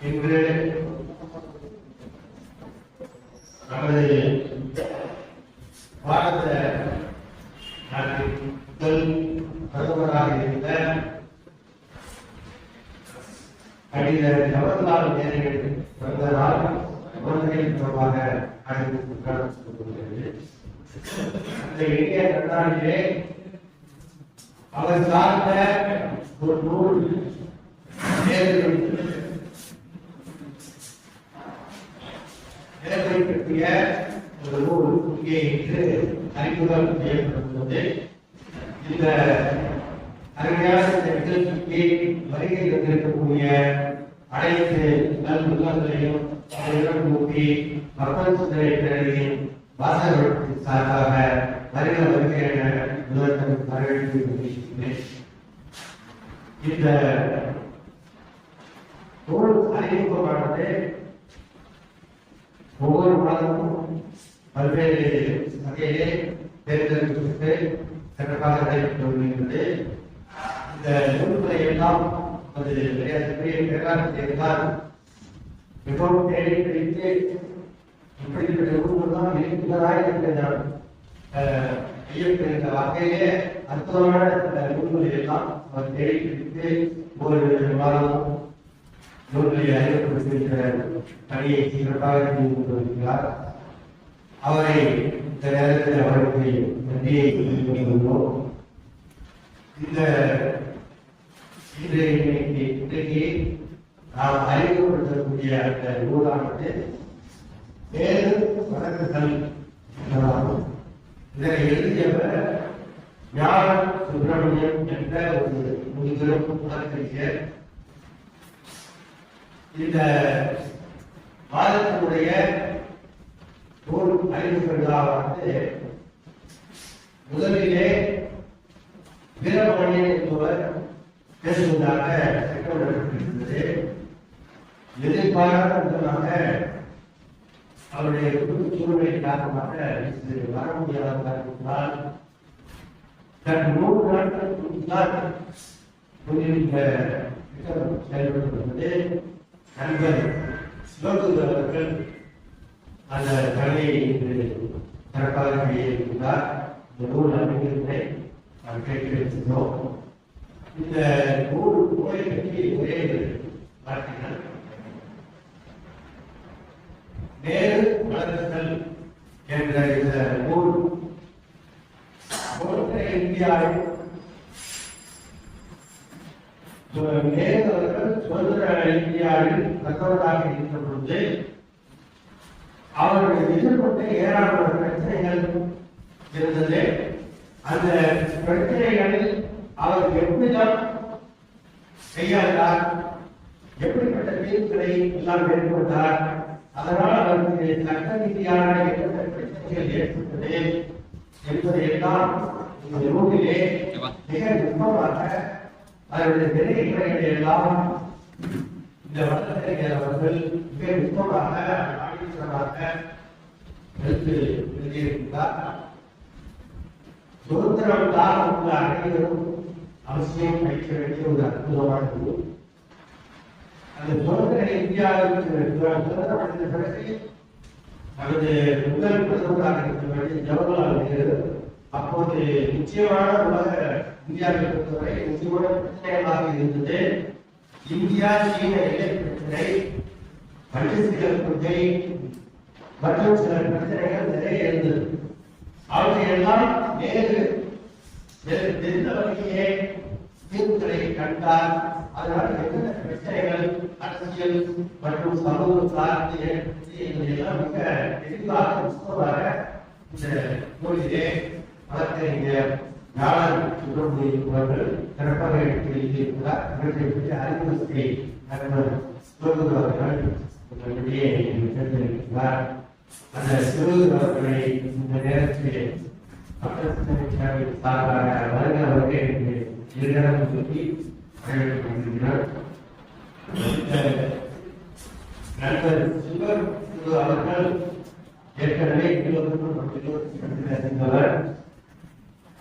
இன்று நமது பாரத நாட்டின் முதல் பிரதமராக இருந்த கடிதர் ஜவஹர்லால் நேரு பிறந்த நாள் குழந்தைகள் தொடர்பாக அறிவிக்கப்பட்டுள்ளது. அந்த இந்திய கண்ணாடியிலே அவர் சார்ந்த ஒரு நூல் பற்றிய ஒரு நூல் இங்கே இன்று அறிமுகம் செய்யப்பட்டுள்ளது. இந்த அருமையான நிகழ்ச்சிக்கு வருகை தந்திருக்கக்கூடிய அனைத்து நல்லுள்ளங்களையும் நோக்கி மக்கள் சிந்தனை பேரணியின் வாசகர்களுக்கு சார்பாக வருகிற வருகை என முதல் வரவேற்பு தெரிவிக்கின்றேன். இந்த நூல் அறிமுகமானது ஒவ்வொரு மாதமும் பல்வேறு வகையிலே தேர்ந்தெடுக்கப்பட்டு சிறப்பாக நடைபெற்று வருகின்றது. இந்த நூல்களை எல்லாம் அது பேராசிரியர்களால் மிகவும் தேடி பிடித்து இப்படிப்பட்ட நூல்கள்லாம் இருக்கிறதா என்ற ஐயப்படுகின்ற வகையிலே அற்புதமான நூல்களை எல்லாம் அவர் தேடி பிடித்து ஒரு மாதமும் நூல்களை அறிமுகப்படுத்துகின்ற பணியை சிறப்பாக செய்து கொண்டிருக்கிறார். அவரை இந்த நேரத்தில் அவருக்கு நன்றியை கொள்கிறோம். இன்றைக்கு நாம் அறிமுகப்படுத்தக்கூடிய அந்த நூலானது வேறு வழக்குகள் என்பதாகும். இதனை எழுதியவர் ஞான சுப்பிரமணியம் என்ற ஒரு முன்சிறப்பு புலக்கறிஞர். இந்த மாதத்தினுடைய நூல் அறிமுக விழாவானது முதலிலே வீரபாண்டியன் என்பவர் பேசுவதாக திட்டமிடப்பட்டிருந்தது. எதிர்பாராத அவருடைய சூழ்நிலை காரணமாக வர முடியாத காரணத்தினால் 3 நாட்களுக்கு முன்னால் செயல்படுத்தப்பட்டது. நண்பர் சிவகுரு அவர்கள் அந்த கலையை சிறப்பாக செய்திருக்கிறார். இந்த நூல் அமைந்திருந்ததை நாம் கேட்டிருக்கிறோம். இந்த நூல் நூலை பற்றி ஒரே பார்த்தீங்கன்னா நேரு வளர்த்தல் என்ற இந்த நூல் இந்தியாவில் நேரு அவர்கள் சுதந்திர இந்தியாவில் பிரதமராக இருந்த பொழுது அவர்கள் எதிர்கொண்ட ஏராளமான பிரச்சனைகள் இருந்தது. அந்த பிரச்சனைகளில் அவர் எப்படிதான் கையாண்டார், எப்படிப்பட்ட தீர்வுகளை எல்லாம் மேற்கொண்டார், அதனால் அவருக்கு சட்ட ரீதியான எந்த பிரச்சனைகள் ஏற்பட்டது என்பதையெல்லாம் இந்த நூலிலே மிக நுட்பமாக அதனுடைய வினைமுறைகளை எல்லாம் இந்த வழக்கறிஞர் அவர்கள் மிக நுட்பமாக ஆலோசனையாக எடுத்து எழுதியிருக்கிறார். சுதந்திரம் தான் உள்ள அனைவரும் அவசியம் வைக்க வேண்டிய ஒரு அற்புதமான நூல். அந்த சுதந்திர இந்தியாவிற்கு சுதந்திரம் அடைந்த பிறகு நமது முதல் பிரதமராக இருக்க வேண்டிய ஜவஹர்லால் நேரு அப்போது நிச்சயமான உலக இந்தியாவை பொறுத்தவரை முக்கியமான பிரச்சனைகளாக இருந்தது. இந்தியா சீன எல்லை பிரச்சனை, பஞ்சசிக்கல் கொள்கை மற்றும் சில பிரச்சனைகள் நிறைய இருந்தது. அவற்றையெல்லாம் நேரு எந்த வகையே தீர்வுகளை கண்டார். அதனால் எந்தெந்த பிரச்சனைகள் அரசியல் மற்றும் சமூக சார்ந்து எல்லாம் மிக தெளிவாக முக்கியமாக இந்த நூலிலே வழக்கறிஞர் ஞான சுப்பிரமணியம் அவர்கள் சிறப்பாக எடுத்து எழுதியிருக்கிறார். இவற்றை பற்றி அறிமுகத்தை சிவகுரு அவர்கள் தேர்ந்தெடுக்கிறார். அந்த சிவகுரு அவர்களை இந்த நேரத்தில் சார்பாக வருகிறவர்கள் என்று இருநேரம் சொல்லி வரவேற்கப்படுகிறார். நண்பர் சிவகுரு அவர்கள் ஏற்கனவே இருந்தவர்.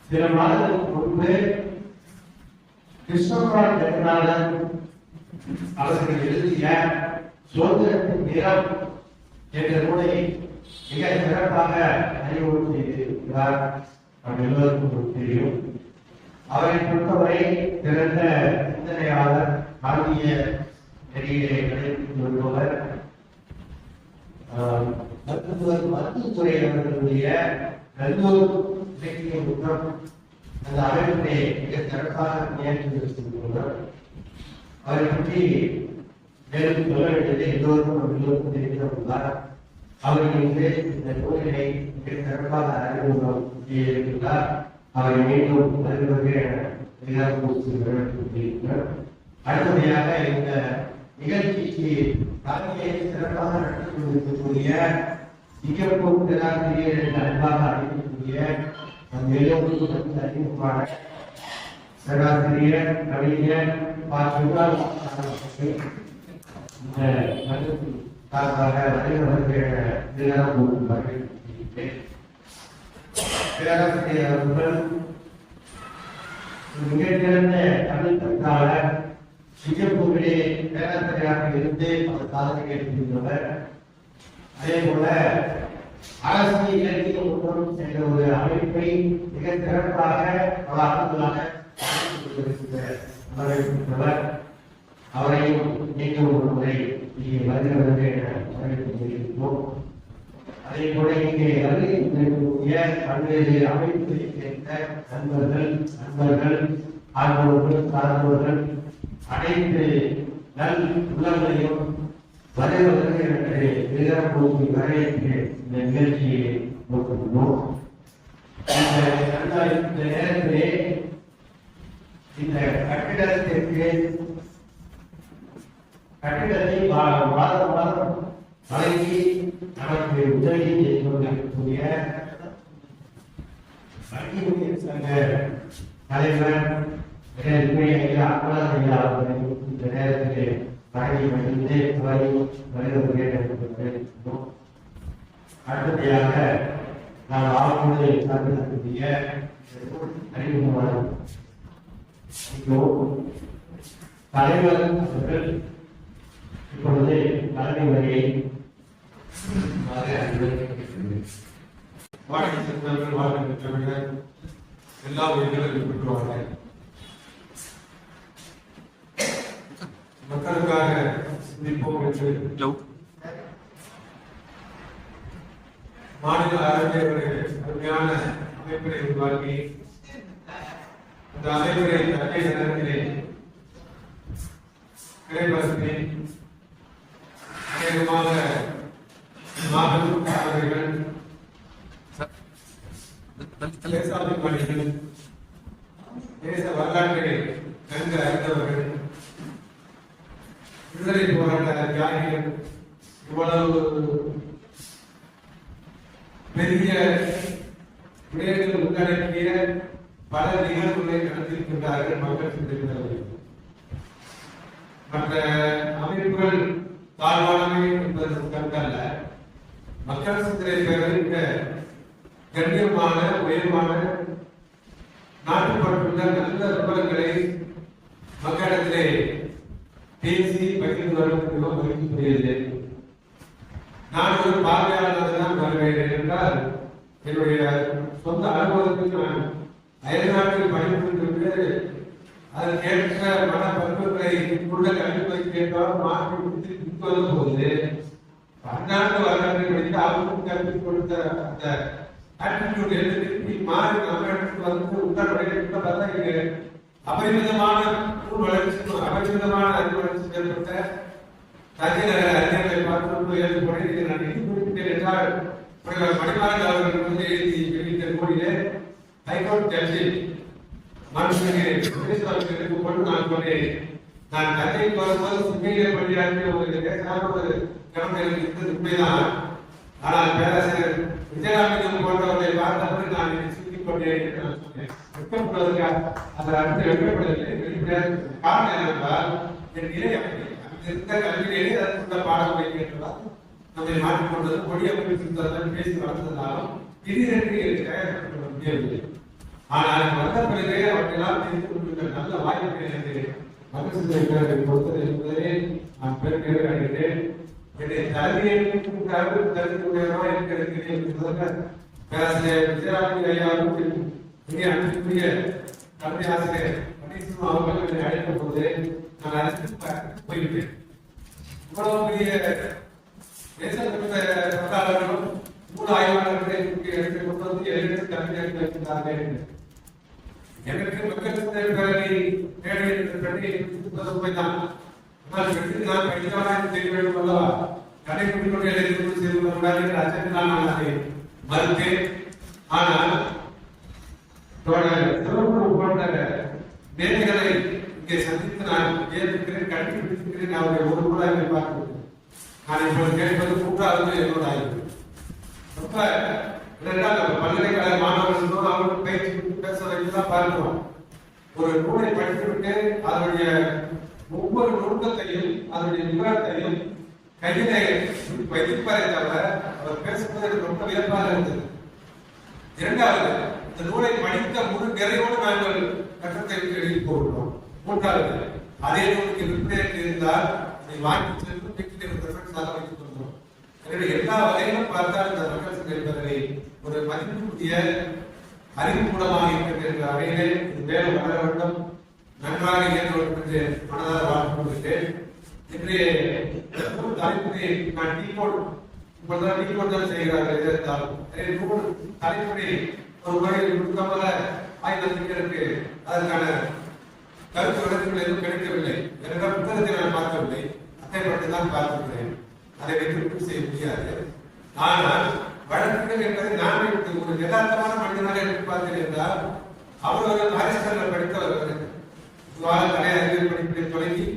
சில மாதங்களுக்கு முன்பு கிருஷ்ணகுமார் ஜெகநாதன் அவர்கள் எழுதிய சுதந்திரத்தின் நிறம் என்ற நூலை மிக சிறப்பாக அறிமுகம் செய்திருக்கிறார். நம் எல்லோருக்கும் தெரியும். அவரை பொறுத்தவரை சிறந்த சிந்தனையாளர், ஆங்கில நெறியிலே கடைபிடித்து வருபவர், மருத்துவத்துறை அவர்களுடைய நல்லூர் இலக்கிய முற்றம் அந்த அமைப்பினை மிக சிறப்பாக பணியாற்றியிருக்கின்றனர். அவரை பற்றி மேலும் சொல்ல வேண்டியது எல்லோருக்கும் தெரிவித்துள்ளார். அவர்கள் இந்த நூலினை மிக சிறப்பாக அறிமுகம் செய்திருக்கிறார். அவரை மீண்டும் அடுத்தபடியாக இந்த நிகழ்ச்சிக்கு தலைமையை சிறப்பாக நடத்தி கொண்டிருக்கக்கூடிய சிங்கப்பூர் பேராசிரியர் என்ற அன்பாக அழைக்கக்கூடிய எல்லோருக்கும் அறிமுகமான பேராசிரியர் கவிஞர் பேராசிரியர் அவர்கள் மிகச்சிறந்த தமிழ் பற்றாளர். சிங்கப்பூரிலே பேராசிரியராக இருந்து அவர் சாதனை எடுத்துள்ளவர். அதே போல அரசு இலக்கிய முற்றம் என்ற ஒரு அமைப்பை மிக சிறப்பாக பல ஆண்டுகளாக வரவேற்கின்றவர். அவரையும் மீண்டும் ஒரு முறை இங்கே வருகிறது என வரவேற்கிறோம். அதே போல இங்கே வருகின்ற பல்வேறு அமைப்புகளை சேர்ந்த நண்பர்கள் ஆர்வலர்கள் சார்ந்தவர்கள் அனைத்து நல் உள்ளங்களையும் வருவதற்கு என்று எதிர்ப்பு வரவேற்று இந்த நிகழ்ச்சியை நோக்குகிறோம். இந்த நேரத்திலே இந்த கட்டிடத்தை மாதம் வழங்கி நமக்கு உதவி செய்து கொண்டிருக்கக்கூடிய சங்க தலைவர் இந்த நேரத்திலே வழங்கி மகிழ்ந்து அடுத்தபடியாக நாம் ஆளுநரை சார்ந்திருக்கக்கூடிய அறிமுகமான தலைவர் அவர்கள் இப்பொழுது தலைமை வரையை எல்லா உயிர்களும் பெற்றுவார்கள். மக்களுக்காக சிந்திப்போம் என்று மாநில அரசு அருமையான அமைப்பினை உருவாக்கி அந்த அமைப்பினை தகை நேரத்திலே கிடைப்பதற்கு அநேகமாக மாணவர்கள் தேசாபிமானிகள் பணிகள் தேச வரலாற்றை நன்கு அறிந்தவர்கள் விடுதலை போராட்ட தியாகிகள் இவ்வளவு பெரிய விடயங்கள் உள்ளடக்கிய பல நிகழ்வுகளை நடத்தியிருக்கின்றார்கள் மக்கள் சிந்தனை. மற்ற அமைப்புகள் தாழ்வானவை என்பது கருத்தல்ல. மக்கள் சிந்தனை பெறுகின்ற கண்ணியமான உயர்வான நாட்டுப்பட்டுள்ள நல்ல விவரங்களை மக்களிடத்திலே பேசி பகிர்ந்து வருவது மிகவும் மகிழ்ச்சிக்குரியது. நான் ஒரு பார்வையாளராக தான் வருகிறேன் என்றால் என்னுடைய சொந்த அனுபவத்துக்கு நான் அயல்நாட்டில் பணிபுரிந்து அதற்கேற்ற மன பருவங்களை உள்ள கல்விக்கு ஏற்றால் மாற்றி கொடுத்து போது பன்னாட்டு வரலாற்றை படித்து அவருக்கு கல்வி கொடுத்த அந்த ஆட்டிடியூட் எழுதி மாறி நம்ம இடத்துக்கு வந்து உள்ள இங்க அபரிமிதமான வளர்ச்சி அபரிமிதமான அறிவு வளர்ச்சி ஏற்பட்ட அறிஞர்களை பார்த்து எழுதி நான் எழுதி குறிப்பிட்டேன் என்றால் மணிமாறன் அவர்கள் வந்து எழுதி வெளியிட்ட நூலிலே ஹைகோர்ட் ஜட்ஜி மனுஷனுக்கு கொண்டு நான் சொன்னேன். நான் கதைக்கு வரும்போது உண்மையிலே பள்ளியாற்றிய ஒரு லேசான ஒரு கடமை இருந்தது உண்மைதான். ஆனால் பேராசிரியர் விஜயராமலிங்கம் போன்றவர்களை பார்த்தபோது நான் சிந்திக் கொண்டேன் என்று நான் சொன்னேன். வெட்கப்படுவதற்காக அந்த அடுத்து வெட்கப்படவில்லை. காரணம் என்னவென்றால் என் நிலை இருந்த கல்வியிலேயே அதற்குள்ள பாடம் வைக்கின்றதால் நம்மை மாற்றிக்கொண்டது கொடியமைப்பு சிந்தனை பேசி வளர்ந்ததாலும் திடீரென்று தயாரிக்கப்பட முடியவில்லை. ஆனால் வந்த பிறகு அவர்களெல்லாம் தெரிந்து கொண்டிருக்கிற நல்ல வாய்ப்பு எனக்கு மக்கள் சிந்தனை பேரவை பொறுத்தது என்பதை நான் பெருமையாக அடைகிறேன். என்னுடைய தலைமையை தகுதியுடையவராக இருக்கிறேன் என்பதற்கு பேராசிரியர் விஜயராமன் ஐயாவும் இங்கே அனுப்பிய தலைமை ஆசிரியர் கணேசன் அவர்கள் என்னை அழைத்த போது நான் அரசு போய்விட்டேன். இவ்வளவு பெரிய தேசங்களும் மூல ஆய்வாளர்களை எடுத்து கொண்டு வந்து எழுத்து தலைமையாக வைக்கின்றார்கள். எனக்கு மக்கள் சிந்தனை பேரவை உண்மைதான். ஆனால் நான் படித்தவனாக தெரிய வேண்டும் அல்லவா? கடைபிடிக்கொண்டு எழுதி செய்து அச்சத்தினால் நான் அதை மறுத்தேன். ஆனால் போன்ற நேர்களை இங்கே சந்தித்து நான் ஏற்கிறேன், கண்டுபிடித்திருக்கிறேன். அவருடைய ஒரு மூலாவை பார்க்கிறேன். நான் இப்போது கேட்பது மூன்றாவது என்னோட ஆய்வு. ரொம்ப இரண்டாவது பல்கலைக்கழக மாணவர்களும் அவர்களுக்கு பயிற்சி பேச வைத்துதான் பார்க்கிறோம். ஒரு நூலை படித்துவிட்டு அதனுடைய ஒவ்வொரு நுணுக்கத்தையும் அதனுடைய விவரத்தையும் கையிலே வைத்திருப்பாரே தவிர அவர் பேசுவது எனக்கு ரொம்ப வியப்பாக இருந்தது. இரண்டாவது, இந்த நூலை படித்த முழு நிறைவோடு நாங்கள் கட்டத்தை எழுதி போடுகிறோம். மூன்றாவது, அதே நூலுக்கு விற்பனையாக இருந்தால் அதை வாங்கி சென்று ரெஃபரன்ஸாக வைத்துக் கொள்கிறோம். எனவே எல்லா வகையிலும் பார்த்தால் இந்த மக்கள் சிந்தனை பேரவை ஒரு மதிப்புடைய அறிவுக்கூடமாக இருக்கிறது என்ற வகையிலே இது மேலும் வளர வேண்டும், நன்றாக இயங்க வேண்டும் என்று மனதார வாழ்த்து கொள்கிறேன். இன்றைய தலைமுறை நான் இப்பொழுதுதான் டீகோட் தான் செய்கிறார்கள். இருந்தாலும் தலைமுறை ஒரு முறையில் நுட்பமாக ஆய்வதற்கு அதற்கான கருத்து விளக்கங்கள் எதுவும் கிடைக்கவில்லை. என்னிடம் புத்தகத்தை நான் பார்க்கவில்லை, அத்தைப்பட்டு தான் பார்த்திருக்கிறேன். அதை வைத்து செய்ய முடியாது. ஆனால் வழக்குகள் என்பதை நான் ஒரு யதார்த்தமான மனிதனாக எடுத்து பார்த்தேன் என்றால் அவர்கள் பாகிஸ்தானில் படித்தவர்கள் கலை அறிவியல் படிப்பை தொடங்கி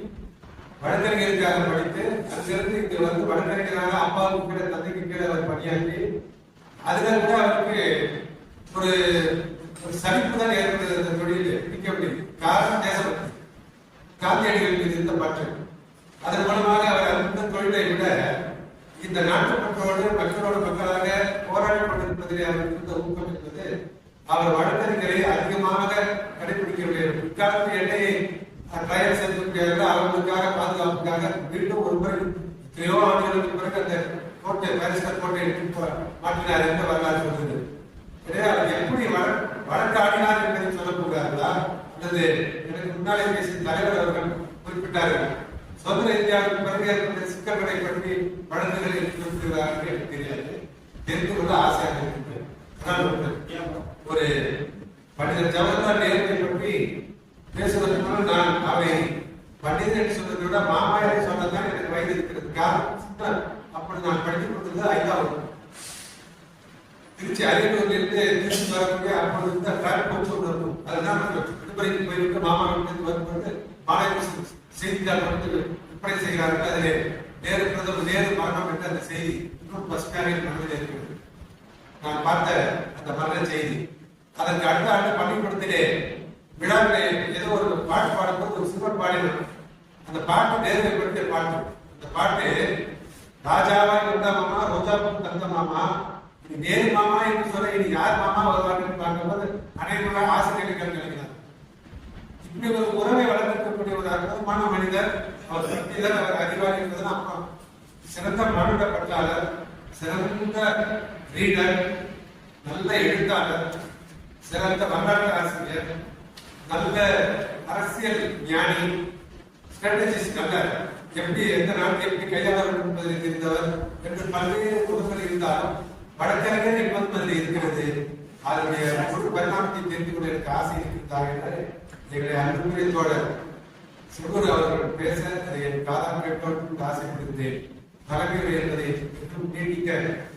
வழக்கறிஞருக்காக படித்து அங்கிருந்து இங்கு வந்து வழக்கறிஞராக அப்பாவுக்கு கீழே தந்தைக்கு கீழே அவர் பணியாற்றி அதுதான் கூட அவருக்கு ஒரு சலிப்பு தான் ஏற்பட்டது. அந்த தொழில் பிடிக்கவில்லை. காரணம் தேசபக்தி, காந்தியடிகள் மீது இருந்த பற்று. அதன் மூலமாக அவர் அந்த தொழிலை விட இந்த நாட்டுப்பற்றோடு மக்களோடு மக்களாக போராடி கொண்டிருப்பதிலே அவருக்கு இருந்த ஊக்கம் என்பது அவர் வழக்கறிஞரை அதிகமாக கடைபிடிக்கவில்லை. பிற்காலத்தில் எல்லையை ட்ரையல் செய்து அவர்களுக்காக பாதுகாப்புக்காக மீண்டும் ஒரு முறை எத்தனையோ ஆண்டுகளுக்கு பிறகு அந்த கோட்டை பாரிஸ்டர் கோட்டை மாற்றினார் என்று வரலாறு சொல்கிறது. எனவே அவர் எப்படி வழக்காடினார் என்பதை சொல்லக்கூடாதா அல்லது எனக்கு முன்னாலே பேசிய தலைவர் அவர்கள் குறிப்பிட்டார்கள். சுதந்திர இந்தியாவுக்கு பிறகு ஏற்பட்ட சிக்கல்களை பற்றி வழக்குகளை குறிப்பிடுகிறார்கள் எனக்கு தெரியாது. தெரிந்து கொள்ள ஆசையாக இருக்கின்றேன். ஒரு பண்டிதர் ஜவஹர்லால் நேருவை பற்றி பேசுவதற்கு முன்னால் நான் அவரை பண்டிதர் என்று சொன்னதை விட மாமா என்று சொன்னதான் எனக்கு வயது இருக்கிறது. காரணம் அப்படி நான் படித்துக் கொண்டிருந்தது 5வது திருச்சி அரியலூரிலிருந்து திருச்சி வரக்கூடிய அப்பொழுது இருந்த பிளாட் போச்சு இருக்கும். அதுதான் விடுமுறைக்கு போயிட்டு மாமா வீட்டுக்கு வரும்போது மாலை செய்தித்தாள் வந்து விற்பனை செய்கிறார்கள். அதிலே நேரு பிரதமர் நேரு மரணம் என்ற அந்த செய்தி இன்னும் பசுக்காரின் மனதில் இருக்கிறது. நான் பார்த்த அந்த மரண செய்தி. அதற்கு அடுத்த ஆண்டு பள்ளிக்கூடத்திலே விழாவிலே ஏதோ ஒரு பாட்டு பாடும்போது ஒரு சிறுவன் பாடினார். அந்த பாட்டு நேருவை பற்றிய பாட்டு. அந்த பாட்டு ராஜாவாய் வந்த மாமா, ரோஜாப்பூ தந்த மாமா, நேரு மாமா என்று சொல்ல இனி யார் மாமா வருவார்கள் பார்க்கும்போது அனைவரும் ஆசிரியர்கள் நினைக்கிறார். இப்படி ஒரு உறவை வளர்க்கக்கூடிய ஒரு அற்புதமான மனிதர். அவர் சக்திதர், அவர் அறிவாளி என்பதுதான் அப்புறம் சிறந்த மானுட பற்றாளர், சிறந்த ரீடர், நல்ல எழுத்தாளர், சிறந்த வரலாற்று ஆசிரியர், நல்ல அரசியல் ஞானி, ஸ்ட்ராட்டஜிஸ்ட் அல்ல, எப்படி எந்த நாட்டை எப்படி கையாள வேண்டும் என்பதில் தெரிந்தவர் என்று பல்வேறு பொருட்கள் இருந்தாலும் வழக்கறிஞர் என்பதும் அதில் இருக்கிறது. அதனுடைய முழு பரிணாமத்தை தெரிந்து கொள்ள எனக்கு ஆசை இருக்கிறார் என்று எங்களை அன்புக்குரிய தோழர் சிவகுரு அவர்கள் பேச அதை என் காலம் கேட்பதற்கு ஆசைப்படுகிறேன். தலைமையுரை என்பதை இன்னும் நீடிக்க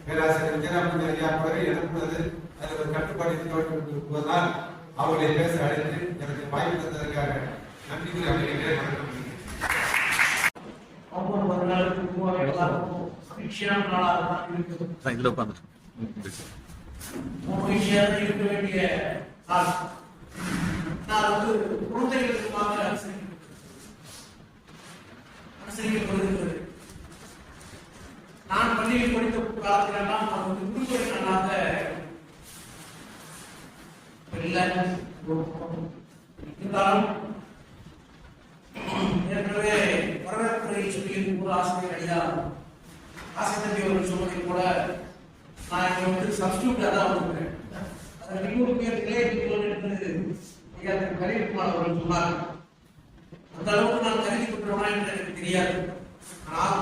பேராசிரியர் விஜயராமன் ஐயா போலவே எனக்கு அது ஒரு கட்டுப்பாடு இருப்பதால் அவர்களை பேச அழைத்து எனக்கு வாய்ப்பு தந்ததற்காக நன்றி கூறி அவர்களை வணக்கம். ஒவ்வொரு நாளுக்கும் மகிழ்ச்சியான நாளாக தான் இருக்குது. மகிழ்ச்சியாக இருக்க வேண்டிய நாள். நான் வந்து குழந்தைகளுக்காக அனுசரிக்கப்படுகிறது. நான் பள்ளியில் படித்த காலத்திலெல்லாம் நான் வந்து விடுமுறை நாளாக இருந்தாலும் கூட ஆசிரியர் ஐயா ஆசிரியர் அவர்கள் சொன்னதை கூட நான் இங்க வந்து சப்ஸ்டியூட்டாக தான் வந்திருக்கேன். அதில் 200 பேர் நிலையத்தில் என்று ஐயா கலியகுமார் அவர்கள் சொன்னார். அந்த அளவுக்கு நான் கருதி கொண்டவனா என்று எனக்கு தெரியாது. ஆனால்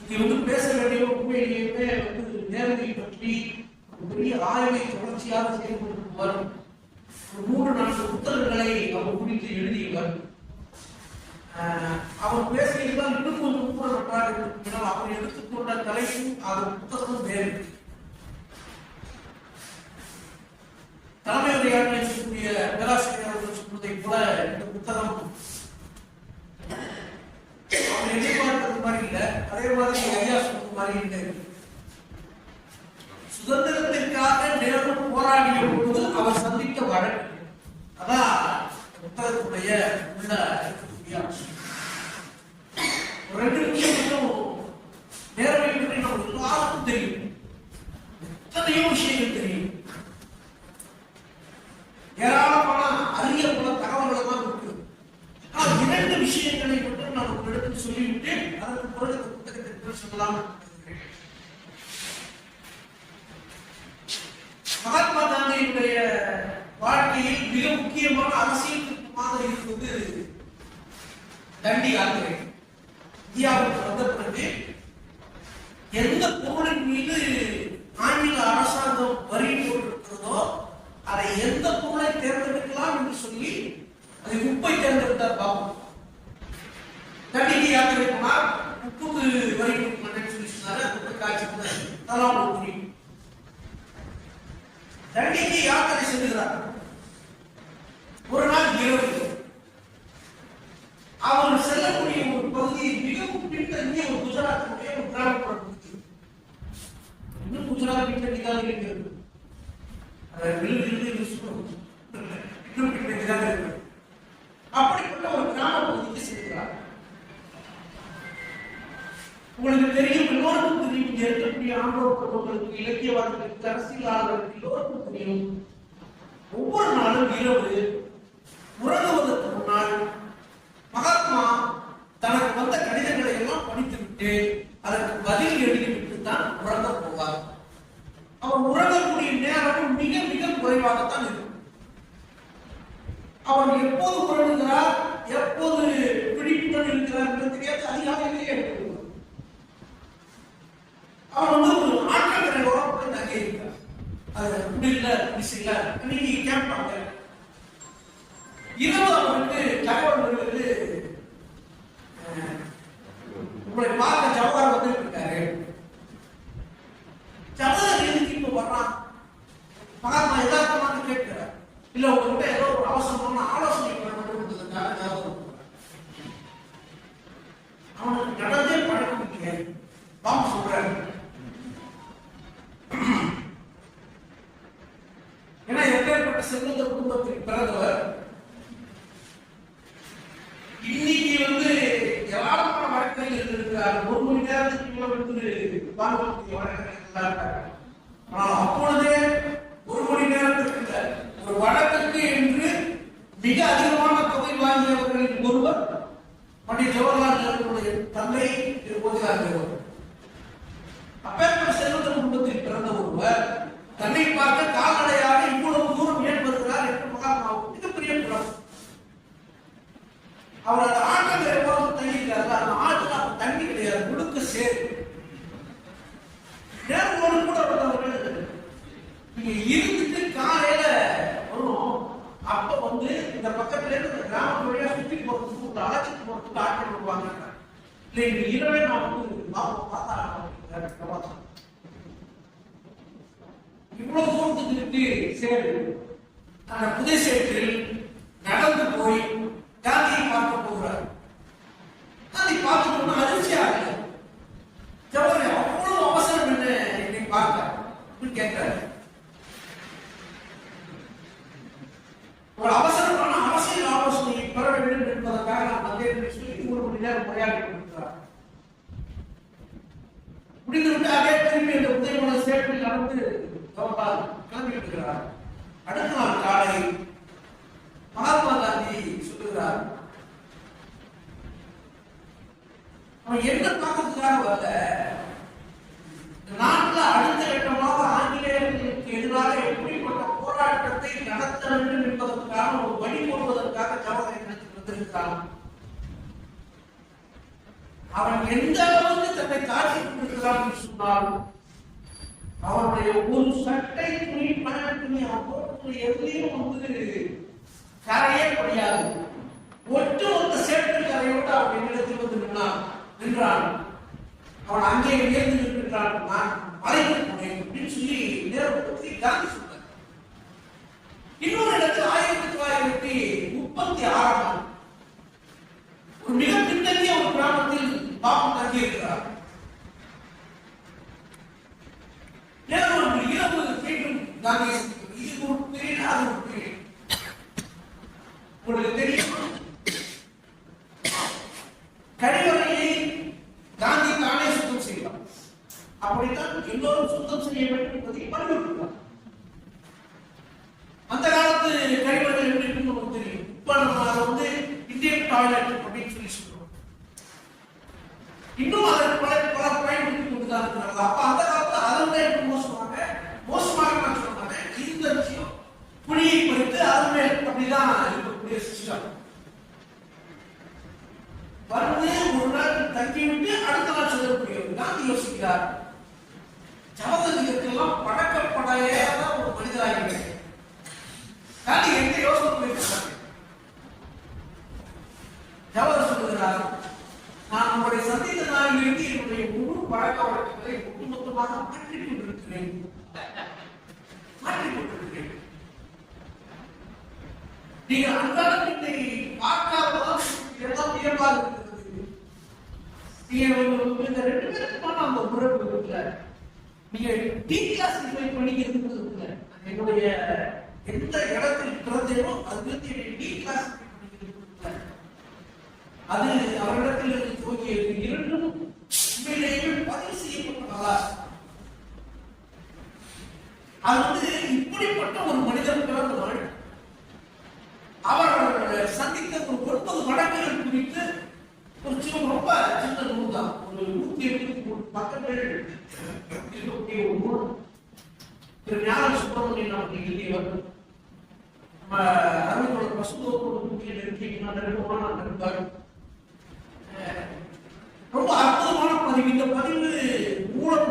இங்க வந்து பேச வேண்டிய உண்மையிலேயே வந்து நேரத்தை பற்றி பெரிய ஆய்வை தொடர்ச்சியாக செய்து கொண்டிருப்பவர். 3-4 புத்தகங்களை அவர் குறித்து எழுதியவர். அவர் பேசியதால் இன்னும் கொஞ்சம் கூட நன்றாக இருக்கும். அவர் எடுத்துக்கொண்ட தலையும் அதன் புத்தகமும் வேறு. தலைமை உரையாற்ற இருக்கக்கூடிய பேராசிரியர் அவர்கள் சொன்னதை போல இந்த புத்தகம் அவர் எதிர்பார்த்தது மாதிரி இல்லை, அதே மாதிரி ஐயா சொன்ன மாதிரி இல்லை. சுதந்திரத்திற்காக நேரு போராடிய பொழுது அவர் சந்தித்த வழக்கு அதான் புத்தகத்துடைய உள்ள ஒரு 2 நிமிஷம் நேரவை பற்றி நம்ம எல்லாருக்கும் தெரியும், எத்தனையோ விஷயங்கள் தெரியும், ஏராளமான அரிய பல தகவல்கள் தான் இருக்கு. ஆனால் 2 விஷயங்களை மட்டும் நான் ஒரு இடத்தில் சொல்லிவிட்டு அதற்கு பிறகு இந்த புத்தகத்தை சொல்லலாம். மகாத்மா காந்தியினுடைய வாழ்க்கையில் மிக முக்கியமான அரசியல் திட்டமாக இருப்பது தண்டி யாத்திரை. இந்தியாவுக்கு வந்த பிறகு எந்த பொருளின் மீது ஆங்கில அரசாங்கம் வரி போட்டிருக்கிறதோ அதை எந்த பொருளை தேர்ந்தெடுக்கலாம் என்று சொல்லி அதை உப்பை தேர்ந்தெடுத்தார் பாபு. தண்டிக்கு யாத்திரை போனால் உப்புக்கு வரி கொடுக்க மாட்டேன்னு சொல்லி சொன்னாரு. உப்பு காட்சி அதெல்லாம் ஒரு புரியும். தண்டிக்கு யாத்திரை செல்கிறார். ஒரு நாள் இரவு அவர் செல்லக்கூடிய ஒரு பகுதி மிகவும் பின்தங்கிய ஒரு குஜராத்தினுடைய ஒரு கிராமப்புற பகுதி. இன்னும் குஜராத் பின்தங்கிதான் இருக்கிறது. இன்னும் பின்தங்கிதான் இருக்கிறது. அப்படிப்பட்ட ஒரு கிராம பகுதிக்கு செல்கிறார். உங்களுக்கு தெரியும், எல்லோருக்கும் தெரியும், இங்க இருக்கக்கூடிய ஆண்டோர்களுக்கு, இலக்கியவாதிகளுக்கு, அரசியலாளர்களுக்கு எல்லோருக்கும் தெரியும். ஒவ்வொரு நாளும் இரவு உறங்குவதற்கு முன்னால் மகாத்மா தனக்கு வந்த கடிதங்களை எல்லாம் படித்துவிட்டு அதற்கு பதில் எழுதிவிட்டு தான் உறங்க போவார். அவர் உறங்கக்கூடிய நேரம் மிக மிக குறைவாகத்தான் இருக்கும். அவர் எப்போது உறங்குகிறார், எப்போது பிடிப்புடன் இருக்கிறார் என்று தெரியாது. அதிகாலையிலேயே எடுத்துள்ளார். அவர் வந்து ஒரு ஆற்றங்கரையோட கூட தங்கி இருக்கிறார். அது முடியல இல்ல இன்னைக்கு கேட்பாங்க. இரவு அவருக்கு தகவல் வருவது, உங்களை பார்க்க ஜவஹர் வந்து இருக்காரு. ஜவஹர் எதுக்கு இப்ப வர்றான்? மகாத்மா யதார்த்தமாக கேட்கிறார். இல்ல உங்ககிட்ட ஏதோ ஒரு அவசரமான ஆலோசனை பண்ண அவனுக்கு நடந்தே பழக்கம் வாங்க சொல்றாரு. ஏன்னா எப்பேற்பட்ட செல்வந்த குடும்பத்தில் பிறந்தவர். இன்னைக்கு வந்து ஏராளமான வழக்குகள் இருக்கிறார். 1 மணி நேரத்துக்கு வந்து வாங்கக்கூடிய வழக்குகள். ஆனால் அப்பொழுதே 1 மணி நேரத்திற்கு ஒரு வழக்குக்கு என்று மிக அதிகமான தொகை வாங்கியவர்களில் ஒருவர் பண்டிட் ஜவஹர்லால் நேருடைய தந்தை மோதிலால் நேரு. அப்பேற்பட்ட செல்வந்த குடும்பத்தில் பிறந்த ஒருவர் தன்னை பார்க்க கால்நடையாக இவ்வளவு தூரம் ஏன் வருகிறார் என்று மகாத்மாவுக்கு மிகப்பெரிய புறம். அவர் அந்த ஆற்றங்கரை போல தங்கியிருக்காரு. அந்த ஆற்றுல தண்ணி கிடையாது, முழுக்க சேரு. நேரோடு கூட வந்தவர்கள் நீங்க இருந்துட்டு காலையில வரும். அப்ப வந்து இந்த பக்கத்துல இருந்து இந்த கிராமத்து வழியா சுத்தி போறதுக்கு அழைச்சிட்டு போறதுக்கு ஆட்கள் வருவாங்க. இல்லை இந்த இரவே நான் வந்து பார்த்தா இவ்வளவு தூரத்துக்கு இருக்கு சேரு. அந்த புதை சேற்றில் நடந்து போய் காந்தியை பார்க்க போகிறார். காந்தி பார்த்து அதிர்ச்சியாக ஜவஹர் அவ்வளவு அவசரம் என்ன என்னை பார்க்க கேட்கிறார். ஒரு அவசரமான அரசியல் ஆலோசனையை பெற வேண்டும் என்பதற்காக நான் தந்தையை சொல்லி 3 மணி நேரம் உரையாடி கொண்டிருக்கிறார். முடிந்துவிட்டு அதே திரும்பி அந்த உதயமன சேற்றில் நடந்து கிளம்பி இருக்கிறார். அடுத்த நாள் காலை மகாத்மா காந்தி சொல்லுகிறார், அவன் என்ன பார்க்கறதுக்காக வரல, நாட்டில் அடுத்த கட்டமாக ஆங்கிலேயர்களுக்கு எதிராக எப்படிப்பட்ட போராட்டத்தை நடத்த வேண்டும் என்பதற்காக ஒரு வழி போடுவதற்காக ஜவஹர்லால் வந்திருக்கிறான். அவன் எந்த அளவுக்கு தன்னை காட்டிக் கொண்டிருக்கிறான் என்று சொன்னாலும் அவனுடைய ஒரு சட்டை துணி பேண்ட் துணி அப்போது எதுலையும் கரையே முடியாது. ஒட்டு மொத்த சேட்டு கரையோடு அவன் என்னிடத்தில் வந்து நின்றான். அவன் அங்கே உயர்ந்து நின்றான். நான் மறைந்து போனேன் அப்படின்னு சொல்லி நேரத்தை காந்தி சொன்னார். இன்னொரு இடத்தில் 1936 ஒரு மிக பின்னணிய ஒரு கிராமத்தில் பாபு தங்கியிருக்கிறார். இரவு மீண்டும் காந்தி இது ஒரு பீரியட், அது ஒரு பீரியட். உங்களுக்கு தெரியும், கழிவறையை காந்தி தானே சுத்தம் செய்வார். அப்படித்தான் எல்லோரும் சுத்தம் செய்ய வேண்டும் என்பதை வலியுறுத்துவார். அந்த காலத்து கழிவறை எப்படி இருக்குன்னு நமக்கு தெரியும். இப்ப நம்ம அதை இந்தியன் டாய்லெட் அப்படின்னு சொல்லி சொல்றோம். இன்னும் அதற்கு பல பயன்படுத்தி கொண்டுதான் இருக்கிறாங்க. அப்ப அந்த காலத்துல அதை விட எப்படி மோசமாக நான் சொன்னாங்க. இந்த விஷயம் புளியை பறித்து அதுமே அப்படிதான் இருக்கக்கூடிய சிஸ்டம். வந்து ஒரு நாள் தங்கிவிட்டு அடுத்த நாள் சொல்லக்கூடியவர் காந்தி யோசிக்கிறார், ஜவஹர்லாலுக்கெல்லாம் பழக்கப்படையாத ஒரு மனிதராகிறேன். காந்தி எந்த யோசனை போயிருக்கிறார். ஜவஹர் சொல்லுகிறார், நான் உங்களுடைய சந்தித்த நாளிலிருந்து என்னுடைய முழு பழக்க வழக்கங்களை ஒட்டுமொத்தமாக மாற்றிக் கொண்டிருக்கிறேன். நீங்க அன்றாடத்தை பார்க்காததான் எல்லாம் வியப்பாக இருக்கிறது. நீங்க இந்த 2 பேருக்குமான அந்த உறவு இருக்குல்ல, நீங்க டீ கிளாஸ் படிக்கிறது இருக்குல்ல, என்னுடைய எந்த இடத்தில் பிறந்தேனோ அது டீ கிளாஸ் படிக்கிறது, அது அவரிடத்தில் இருந்து துவங்கியது. இரண்டும் உண்மையிலேயே பதிவு செய்யப்பட்டதா? அது இப்படிப்பட்ட ஒரு மனிதன் பிறந்தவள். அவர் சந்தித்த ஒரு 9 வழக்குகள் குறித்து ஒரு ரொம்ப சின்ன நூல் தான். ஒரு 183 பக்கங்கள் இருக்கக்கூடிய ஒரு நூல். திரு ஞான சுப்பிரமணியன் அவர்கள் எழுதியவர். நம்ம அறிவுகளோட பசுவோடு நெருக்கமான நண்பர். ரொம்ப அற்புதமான பதிவு. இந்த பதிவு மூலம்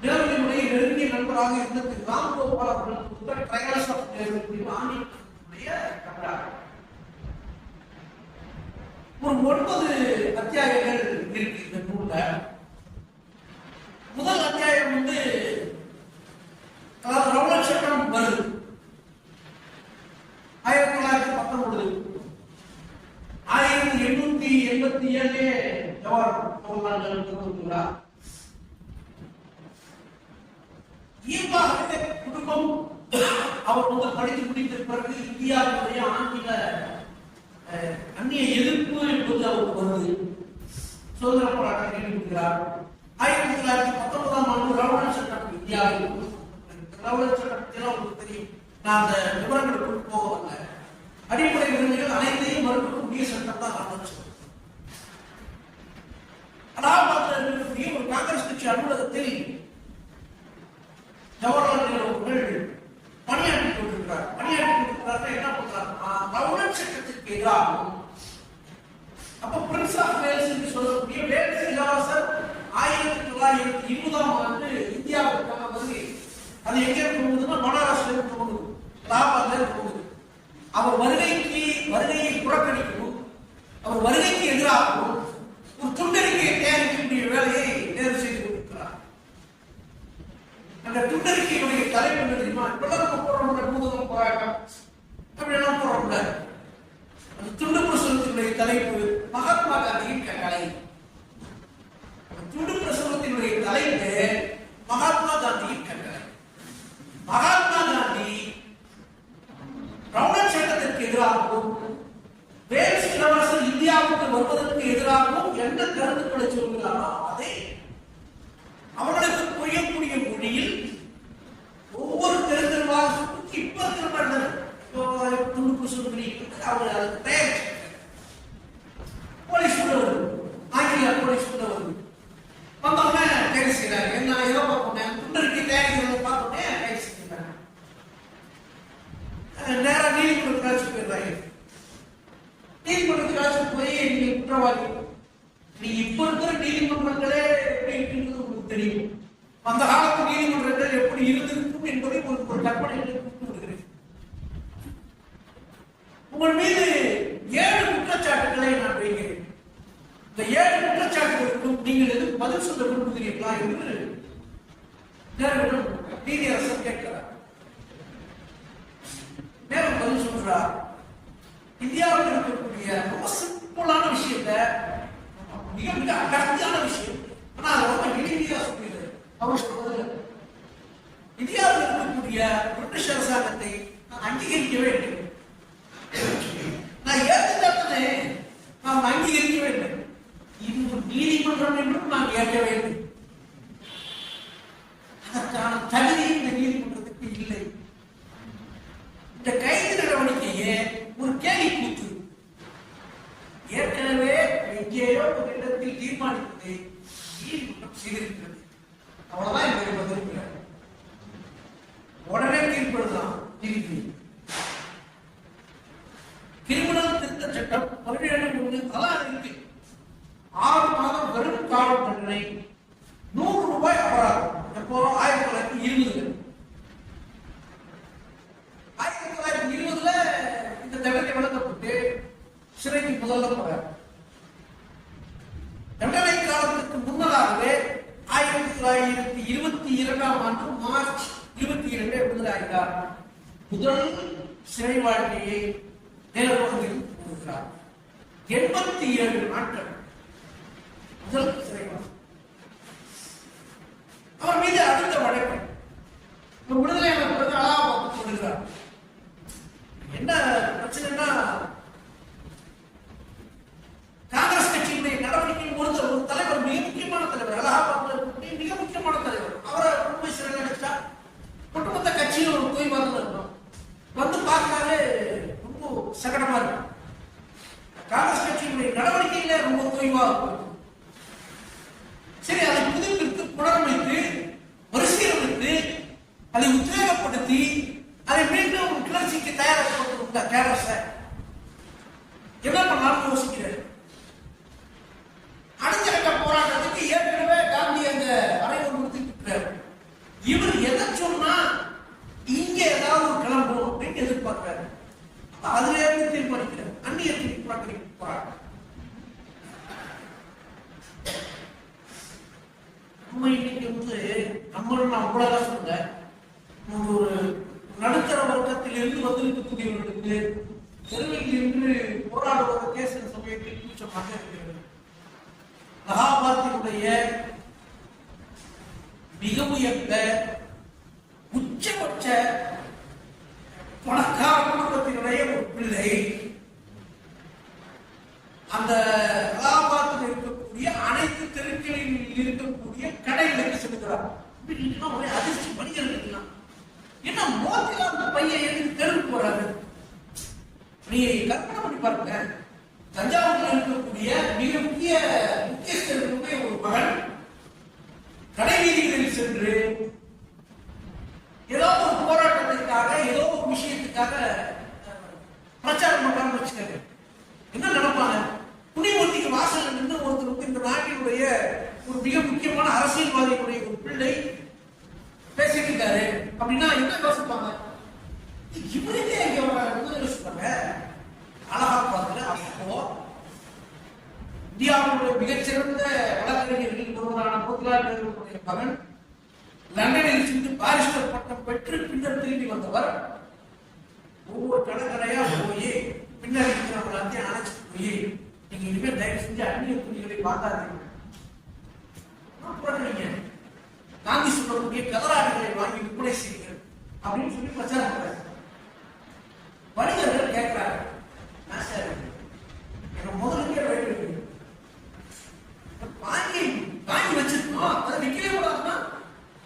நேருவினுடைய நெருங்கிய நண்பராக இருந்த திரு ராம்கோபால் அவர்கள் ட்ரையல்ஸ் ஆஃப் நேரு ஆங்கிலத்தினுடைய கண்டார். ஒரு 9 அத்தியாயங்கள் இருக்கு இந்த நூல்ல. முதல் அத்தியாயம் ரவுலட் சட்டம் வருது 1919. 1887 ஜவஹர்லால் இருக்கிறார். இயல்பாகவே குடும்பம் அவர் படித்து முடித்த பிறகு இந்தியாவுடைய ஆங்கில அந்நிய எதிர்ப்பு என்பது அவருக்கு வருது. சுதந்திர போராட்டம் ஈடுபடுகிறார். 1919 ரவுலட் சட்டம் இந்தியாவில். ரவுலட் சட்டத்தில் அவருக்கு தெரியும், நான் அந்த விவரங்களுக்கு போக வரல. அடிப்படை உரிமைகள் அனைத்தையும் மறுக்கக்கூடிய சட்டம் தான் ரவுலட் சட்டம். அலாபாத்தில் இருக்கக்கூடிய ஒரு காங்கிரஸ் கட்சி அலுவலகத்தில் ஜவஹர்லால் நேரு அவர்கள் பணியாற்றிக் கொண்டிருக்கிறார். என்ன பண்றார், ரவுலட் சட்டத்திற்கு எதிராகவும் அப்ப பிரின்ஸ் ஆஃப் வேல்ஸ் என்று சொல்லக்கூடிய வேல்ஸ் இளவரசர் 1920 இந்தியாவுக்கான வருகை. அது எங்கே போகுதுன்னா மகாராஷ்டிரா போகுது, அலகாபாத்ல போகுது. அவர் வருகையை புறக்கணிக்கணும், அவர் வருகைக்கு எதிராகவும் ஒரு துண்டறிக்கையை தயாரிக்கக்கூடிய வேலையை நேரு செய்து கொண்டிருக்கிறார். அந்த துண்டறிக்கையுடைய தலைப்பு என்ன தெரியுமா? இப்பெல்லாம் நம்ம போறோம்ல பூதகம் போராட்டம் அப்படியெல்லாம் போறோம்ல, அந்த துண்டு பிரசுரத்தினுடைய தலைப்பு மகாத்மா காந்தியின் கட்டளை. துண்டு பிரசுரத்தினுடைய தலைப்பு மகாத்மா காந்தியின் கட்டளை. மகாத்மா காந்தி ரவுலட் சட்டத்திற்கு எதிராகவும் வேல்ஸ் இளவரசர் இந்தியாவுக்கு வருவதற்கு எதிராகவும் என்ன கருத்துக்களை சொல்கிறாரோ அதை அவர்களுக்கு புரியக்கூடிய மொழியில் ஒவ்வொரு தேர்தல்வாக இப்ப துண்டு பிரசுரம் அவர் போலீஸ் இருக்காரு. நீதிமன்றத்துக்கு போய் நீங்க குற்றவாளி, நீ இப்ப இருக்கிற நீதிமன்றங்களே எப்படி இருக்குன்றது உங்களுக்கு தெரியும். அந்த காலத்து நீதிமன்றங்கள் எப்படி இருந்திருக்கும் என்பதை உங்களுக்கு ஒரு கற்பனைகளை கொடுத்து விடுகிறேன். உங்கள் மீது 7 குற்றச்சாட்டுகளை நான் வைக்கிறேன். இந்த 7 குற்றச்சாட்டுகளுக்கும் நீங்கள் எதுவும் பதில் சொல்ல விரும்புகிறீர்களா என்று நீதியரசர் கேட்கிறார். நேரம் பதில் சொல்றார். இந்தியாவில் இருக்கக்கூடிய ரொம்ப சிம்பிளான விஷயத்த, மிக மிக அடர்த்தியான விஷயம், ஆனா அது ரொம்ப எளிமையா சொல்லுகிறது. அவர் சொல்றது, இந்தியாவில் இருக்கக்கூடிய பிரிட்டிஷ் அரசாங்கத்தை நான் அங்கீகரிக்க வேண்டும். நான் ஏற்றுத்தானே நாம் அங்கீகரிக்க வேண்டும். இது நீதிமன்றம் என்றும் நான் ஏற்க வேண்டும். அதற்கான தகுதி இந்த நீதிமன்றத்துக்கு இல்லை. இந்த கைது நடவடிக்கையே ஒரு கேள்வி கூத்து. ஏற்கனவே எங்கேயோ ஒரு இடத்தில் தீர்மானிப்பதை நீதிமன்றம் செய்திருக்கிறது. அவ்வளவுதான் என்னுடைய பதில். உடனே தீர்ப்பெழுதான் நீதிபதி. கிரிமினல் திருத்த சட்டம் 17 அதான் இருக்கு. 6 மாதம் வெறும் காவல் தண்டனை, 100 ரூபாய் அபராதம். எப்போ 1920 1920 இந்த தண்டனை வழங்கப்பட்டு சிறைக்கு முதல்ல போறார். தண்டனை காலத்துக்கு முன்னதாகவே 1922ஆம் ஆண்டு மார்ச் 22 விடுதலையாகிறார். முதல் சிறை வாழ்க்கையை நேரத்தில் கொடுக்கிறார். 87 நாட்கள் முதல் சிறை வாழ்க்கை. அவர் மீது அடுத்த வழக்கு விடுதலையான பிறகு அலாபாத் சொல்லுகிறார். என்ன பிரச்சனைனா, காங்கிரஸ் கட்சியினுடைய நடவடிக்கை ஒரு தலைவர், மிக முக்கியமான தலைவர், அலகாபாத் மிக முக்கியமான தலைவர், அவரை மும்பை சிறையில் அடைச்சா ஒட்டுமொத்த கட்சியில் ஒரு போய் வரணும். வந்து பார்த்தாலே ரொம்ப சங்கடமா இருக்கும். காங்கிரஸ் கட்சியினுடைய நடவடிக்கையில ரொம்ப தொய்வா இருக்கும். சரி, அதை புதுப்பித்து புனரமைத்து மறுசீரமைத்து அதை உத்வேகப்படுத்தி அதை மீண்டும் கிளர்ச்சிக்கு தயாராக கேரள என்ன பண்ணாலும் யோசிக்கிறார். அடுத்த கட்ட போராட்டத்துக்கு ஏற்கனவே காந்தி அந்த அறையில் கொடுத்துட்டு இவர் எதை சொன்னா இங்க ஏதாவது ஒரு கிளம்பும் அப்படின்னு எதிர்பார்க்கிறார். அதுல இருந்து தீர்மானிக்கிறார் அந்நிய போராட்டம். நம்ம இன்னைக்கு நான் அவ்வளவுதான் சொல்லுங்க, ஒரு நடுத்தர வர்க்கத்தில் இருந்து வந்திருக்கக்கூடியவர்களுக்கு தெருவில் இருந்து போராடுவத கேச சமயத்தில் கூச்சமாக இருக்கிறது. அலகாபாத்தினுடைய மிக உயர்ந்த உச்சபட்ச பணக்கார குடும்பத்தினுடைய ஒரு பிள்ளை அந்த அலகாபாத்தில் இருக்கக்கூடிய அனைத்து தெருக்களில் இருக்கக்கூடிய கடைகளுக்கு செல்கிறார். ஒரே அதிர்ச்சி பணிகள் இருக்கலாம். என்ன மோதிலாம் அந்த பையன் எதுக்கு தெருவுக்கு போறாரு? நீ கற்பனை பண்ணி பாருங்க. தஞ்சாவூர்ல இருக்கக்கூடிய மிக முக்கியஸ்தர்களுடைய ஒரு மகன் கடை வீதிகளில் சென்று ஏதோ ஒரு போராட்டத்திற்காக, ஏதோ ஒரு விஷயத்துக்காக பிரச்சாரம் பண்றான்னு வச்சுக்காங்க. என்ன நினைப்பாங்க? புண்ணியமூர்த்திக்கு வாசல் நின்று ஒருத்தருக்கு இந்த நாட்டினுடைய ஒரு மிக முக்கியமான அரசியல்வாதிகளுடைய ஒரு பிள்ளை பேசிட்டு இருக்காரு அப்படின்னா என்ன யோசிப்பாங்க? இவருக்கே எங்க வராங்க யோசிப்பாங்க. அலகாபாத்ல அப்போ இந்தியாவுடைய மிகச்சிறந்த வழக்கறிஞர்களில் ஒருவரான மோதிலால் நேருவுடைய மகன் லண்டனில் சென்று பாரிஸ்டர் பட்டம் பெற்று பின்னர் திரும்பி வந்தவர் ஒவ்வொரு கடற்கரையா போய் பின்னர் இருக்கிறவங்க அழைச்சிட்டு போய், நீங்க இனிமேல் தயவு செஞ்சு அந்நிய துணிகளை பார்க்காதீங்க, காந்தி சொல்லக்கூடிய கதராடுகளை வாங்கி விற்பனை செய்யுங்கள் அப்படின்னு சொல்லி பிரச்சாரம் பண்றாரு. வணிகர்கள் கேட்கிறாங்க, முதலுக்கே வாங்கி வாங்கி வச்சிருக்கோம், அதை விற்கவே கூடாதுன்னா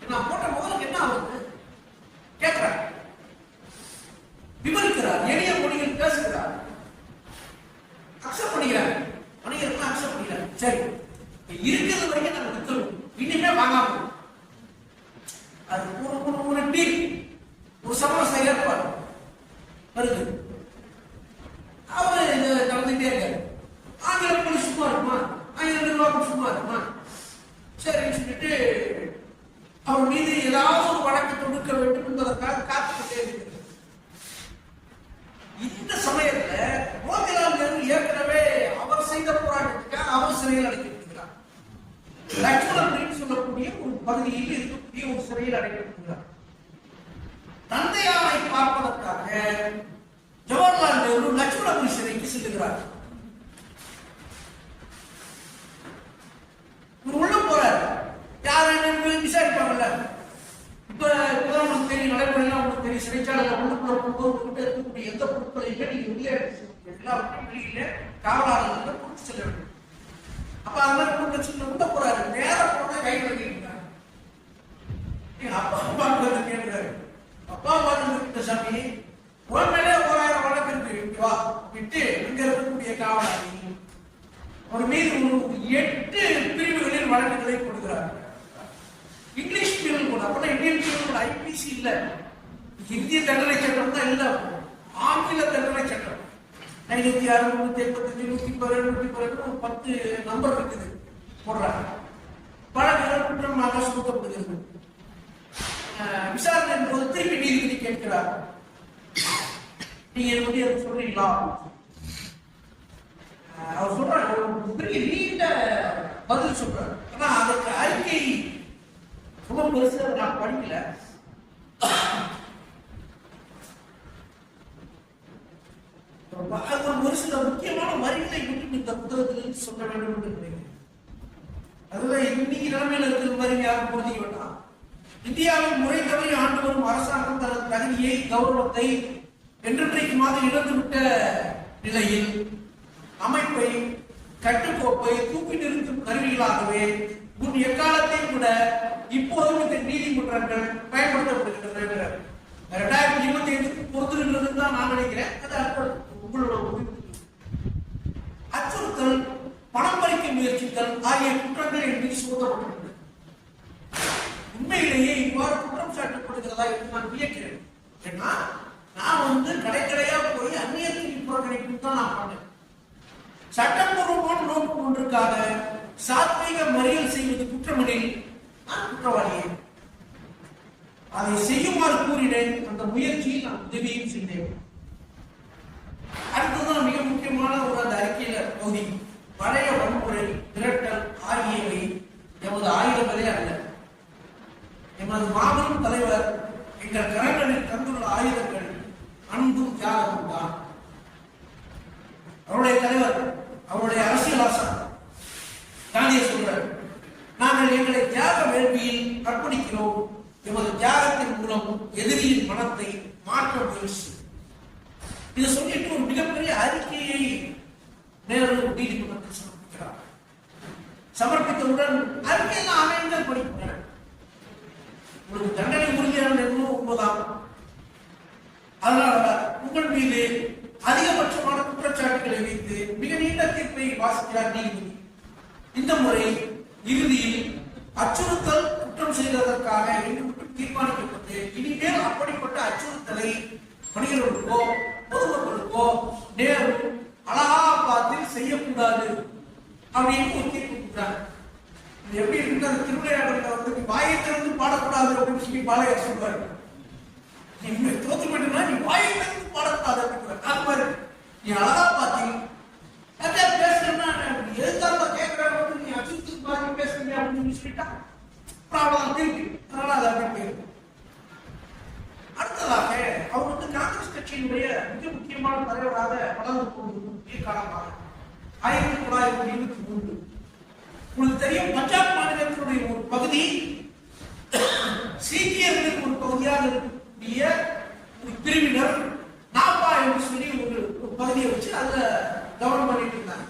நான் போட்ட முதலுக்கு என்ன ஆகுது கேட்கிறார். விவரிக்கிறார், எளிய மொழிகள் பேசுகிறார், அக்செப்ட் பண்ணிக்கிறார். வணிகர்கள் அக்செப்ட் பண்ணிக்கிறார். சரி, இருக்கிறது வரைக்கும் நாங்கள் விற்கிறோம், இனிமே வாங்காம அது ஒரு டீல், ஒரு சமரச ஏற்பாடு வருது. அவரு இதை நடந்துகிட்டே இருக்காரு. ஆங்கில போலீஸ் சும்மா இருக்குமா, ஆங்கில நிர்வாகம் சும்மா இருக்குமா? சரின்னு சொல்லிட்டு அவர் மீது ஏதாவது ஒரு வழக்கு தொடுக்க வேண்டும் என்பதற்காக காத்துக்கிட்டே இருக்கிறது. இந்த சமயத்துல மோதிலால் நேரு ஏற்கனவே அவர் செய்த போராட்டத்துக்காக அவர் சிறையில் அடைக்கப்பட்டிருக்கிறார். லட்சுமணபுரின்னு சொல்லக்கூடிய ஒரு பகுதியில் இருக்கக்கூடிய ஒரு சிறையில் அடைக்கப்பட்டிருக்கிறார். தந்தையாரை பார்ப்பதற்காக ஜவஹர்லால் நேரு லட்சுமணபுரி சிறைக்கு செல்லுகிறார். உள்ள போறாரு. யாரு விசாரிப்பாங்கல்ல, இப்ப உங்களுக்கு தெரியும், நடைமுறையெல்லாம் உங்களுக்கு தெரியும். சிறைச்சாலையில உள்ளுக்குள்ள போகும்போது இருக்கக்கூடிய எந்த பொருட்களையுமே நீங்க வெளியே எல்லாருக்கும் வெளியில காவலாளர்கள் கொடுத்து செல்ல வேண்டும். அப்ப அந்த மாதிரி பிரச்சனை உள்ள போறாரு. நேரம் போனா கை வலிக்கிறாங்க. அப்பா அம்மா கேட்கிறாரு, அப்பா அம்மா சாமி உண்மையிலே 1000 வழக்கு இருக்கு, வா விட்டு இங்க இருக்கக்கூடிய காவலாளி ஒரு மீது 8 பிரிவுகளில் வழக்குகளை கொடுக்கிறார். இங்கிலீஷ் பீனல் கோட், அப்ப இந்தியன் பீனல் கோட் ஐபிசி இல்ல, இந்திய தண்டனை சட்டம் தான் இல்ல, ஆங்கில தண்டனை சட்டம் 506, 385, 112, 10 நம்பர் இருக்குது போடுறாங்க. வழக்குகள் குற்றமாக சுமத்தப்படுகிறது. விசாரணை போது திருப்பி நீதிபதி கேட்கிறார், நீங்க வந்து அதை சொல்றீங்களா? அவர் சொல்றாரு, பெரிய நீண்ட பதில் சொல்றாரு. ஆனா அதுக்கு அறிக்கை ரொம்ப பெருசா நான் படிக்கல. ஒரு சில முக்கியமான வரிகளை மட்டும் இந்த புத்தகத்திலிருந்து சொல்ல வேண்டும் என்று நினைக்கிறேன். அதுல இன்னைக்கு நிலைமையில இருக்கிற மாதிரி யாரும் புரிஞ்சுக்க வேண்டாம். இந்தியாவில் முறை தவறி ஆண்டு வரும் அரசாங்கம் தனது தகுதியை, கௌரவத்தை என்றென்றைக்குமாக இழந்துவிட்ட நிலையில் அமைப்பை, கட்டுக்கோப்பை தூக்கி நிறுத்தும் கருவிகளாகவே முன் எக்காலத்தையும் கூட இப்போதும் இந்த நீதிமன்றங்கள் பயன்படுத்தப்படுகின்றன. 2025 பொறுத்திருக்கிறது தான் நான் நினைக்கிறேன். அது உங்களோட அச்சுறுத்தல், பணம் பறிக்க முயற்சித்தல் ஆகிய குற்றங்கள் என் மீது சுமத்தப்பட்டுள்ளது. உண்மையிலேயே இவ்வாறு குற்றம் சாட்டப்படுகிறதா என்று நான் வியக்கிறேன். ஏன்னா நான் வந்து கடைக்கடையா போய் அந்நியத்தின் புறக்கணிப்பு தான் நான் பண்ணேன். சட்டப்பூர்வமான நோக்கம் ஒன்றுக்காக சாத்வீக மறியல் செய்வது குற்றமெனில் நான் குற்றவாளியே. அதை செய்யுமாறு கூறினேன். அந்த முயற்சியில் நான் உதவியும் செய்தேன். அடுத்ததான் மிக முக்கியமான ஒரு அந்த அறிக்கையில பகுதி, பழைய வன்முறை, திரட்டல் ஆகியவை எமது ஆயுதங்களே அல்ல. எமது மாபெரும் தலைவர் எங்கள் கரங்களில் தந்துள்ள ஆயுதங்கள் அன்பும் தியாகமும் தான். அவருடைய தலைவர், அவருடைய அரசியல் ஆசான் காந்திய சொல்றார், நாங்கள் எங்களை தியாக வேள்வியில் அர்ப்பணிக்கிறோம். எமது தியாகத்தின் மூலம் எதிரியின் மனத்தை மாற்ற முயற்சி. இதை சொல்லிட்டு ஒரு மிகப்பெரிய அறிக்கையை நேரு நீதிமன்றத்தில் சமர்ப்பிக்கிறார். சமர்ப்பித்தவுடன் அறிக்கையெல்லாம் அமைந்தல் படிக்கிறார். உங்களுக்கு தண்டனை உறுதியான உண்மைதான். அதனால உங்கள் மீது அதிகபட்சமான குற்றச்சாட்டுகளை வைத்து மிக நீண்ட தீர்ப்பை வாசிக்கிறார் நீதிபதி. இந்த முறை இறுதியில் அச்சுறுத்தல் குற்றம் செய்ததற்காக தீர்மானிக்கப்பட்டு இனிமேல் அப்படிப்பட்ட அச்சுறுத்தலை மனிதர்களுக்கோ பொதுமக்களுக்கோ நேரு அலகாபாத்தில் செய்யக்கூடாது அப்படின்னு ஒரு தீர்ப்பு கொடுத்தாங்க. இது எப்படி இருக்கு, அந்த திருவிளையாடல வந்து வாயை திறந்து பாடக்கூடாது அப்படின்னு சொல்லி பாலையா சொல்றாரு. தோத்து போயிட்டுனா நீ வாயை திறந்து பாடக்கூடாது அப்படின்னு அது மாதிரி நீ அலகாபாத்தில் பேசுறேன்னா எதுக்காக கேட்கறாங்க, நீ அச்சுறுத்தல் மாதிரி பேசுறீங்க அப்படின்னு சொல்லிட்டா அவ்வளவுதான் திருப்பி. அதனால அது அப்படி போயிருக்கு. அடுத்ததாக அவர் வந்து காங்கிரஸ் கட்சியினுடைய மிக முக்கியமான தலைவராக வளர்ந்து கொண்டிருக்கும் காலமாக 1923 உங்களுக்கு தெரியும், பஞ்சாப் மாநிலத்தினுடைய ஒரு பகுதி சீக்கியர்களுக்கு ஒரு பகுதியாக இருக்கக்கூடிய ஒரு பிரிவினர் நாப்பா என்று சொல்லி ஒரு பகுதியை வச்சு அதுல கவனம் பண்ணிட்டு இருந்தாங்க.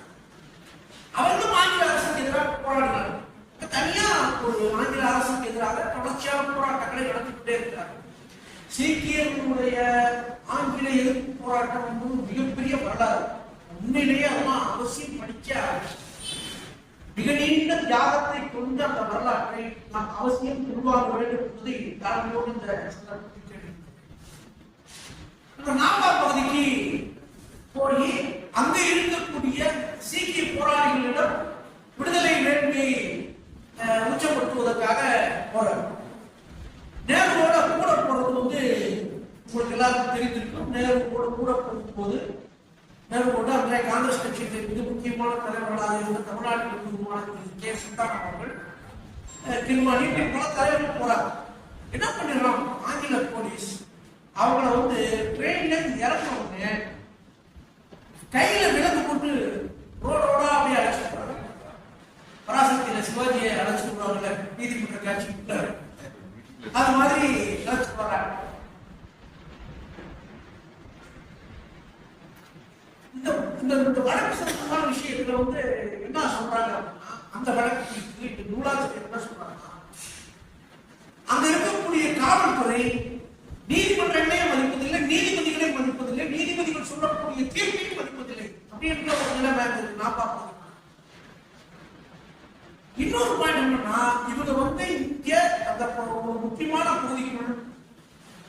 அவர்களும் ஆங்கில அரசுக்கு எதிராக போராடினார்கள். தனியா ஒரு ஆங்கில அரசுக்கு எதிராக தொடர்ச்சியான போராட்டங்களை நடத்திக்கிட்டே இருக்கிறார்கள். சீக்கியர்களுடைய ஆங்கில எதிர்ப்பு போராட்டம் என்பது மிகப்பெரிய வரலாறு. உண்மையிலேயே அதெல்லாம் அவசியம் படிக்க மிக நீண்ட தியாகத்தை கொண்ட அந்த வரலாற்றை நாம் அவசியம் உருவாக வேண்டும் என்பதை தலைமையோடு இந்த சந்தர்ப்பத்தில் நாப்பா பகுதிக்கு போய் அங்க இருக்கக்கூடிய சீக்கிய போராளிகளிடம் விடுதலை வேண்மை உச்சப்படுத்துவதற்காக போறார். நேருவோட கூட போறது உங்களுக்கு எல்லாருக்கும் தெரிந்திருக்கும். நேருவோட கூட போகும்போது நேருவோட அன்றைய காங்கிரஸ் கட்சியின் மிக முக்கியமான தலைவர்களாக இருந்த தமிழ்நாட்டில் உருவான கே. சுல்தான் அவர்கள், கிருமானி பல தலைவர்கள் போறாங்க. என்ன பண்ணிடுறான் ஆங்கில போலீஸ் அவங்கள ட்ரெயின்ல இறக்கணும்னு கையில விலங்கு போட்டு ரோடோட அப்படியே அழைச்சிட்டு போறாங்க. பராசக்தியில சிவாஜியை அழைச்சிட்டு போறாங்க நீதிமன்ற காட்சி அது மாதிரி அழைச்சிட்டு போறாங்க. இந்த வழக்கு சம்பந்தமான விஷயத்துல என்ன சொல்றாங்க அப்படின்னா, அந்த வழக்கு நூலாசிரியர் என்ன சொல்றாங்கன்னா, அங்க இருக்கக்கூடிய காவல்துறை நீதிமன்றங்களே மதிப்பதில்லை, நீதிபதிகளே மதிப்பதில்லை, நீதிபதிகள் சொல்லக்கூடிய தீர்ப்பையும் மதிப்பதில்லை அப்படின்ற ஒரு நிலைமை நான் பார்ப்பேன். இன்னொரு பாயிண்ட் என்னன்னா, இவங்க இங்க அந்த ஒரு முக்கியமான பகுதிக்குள்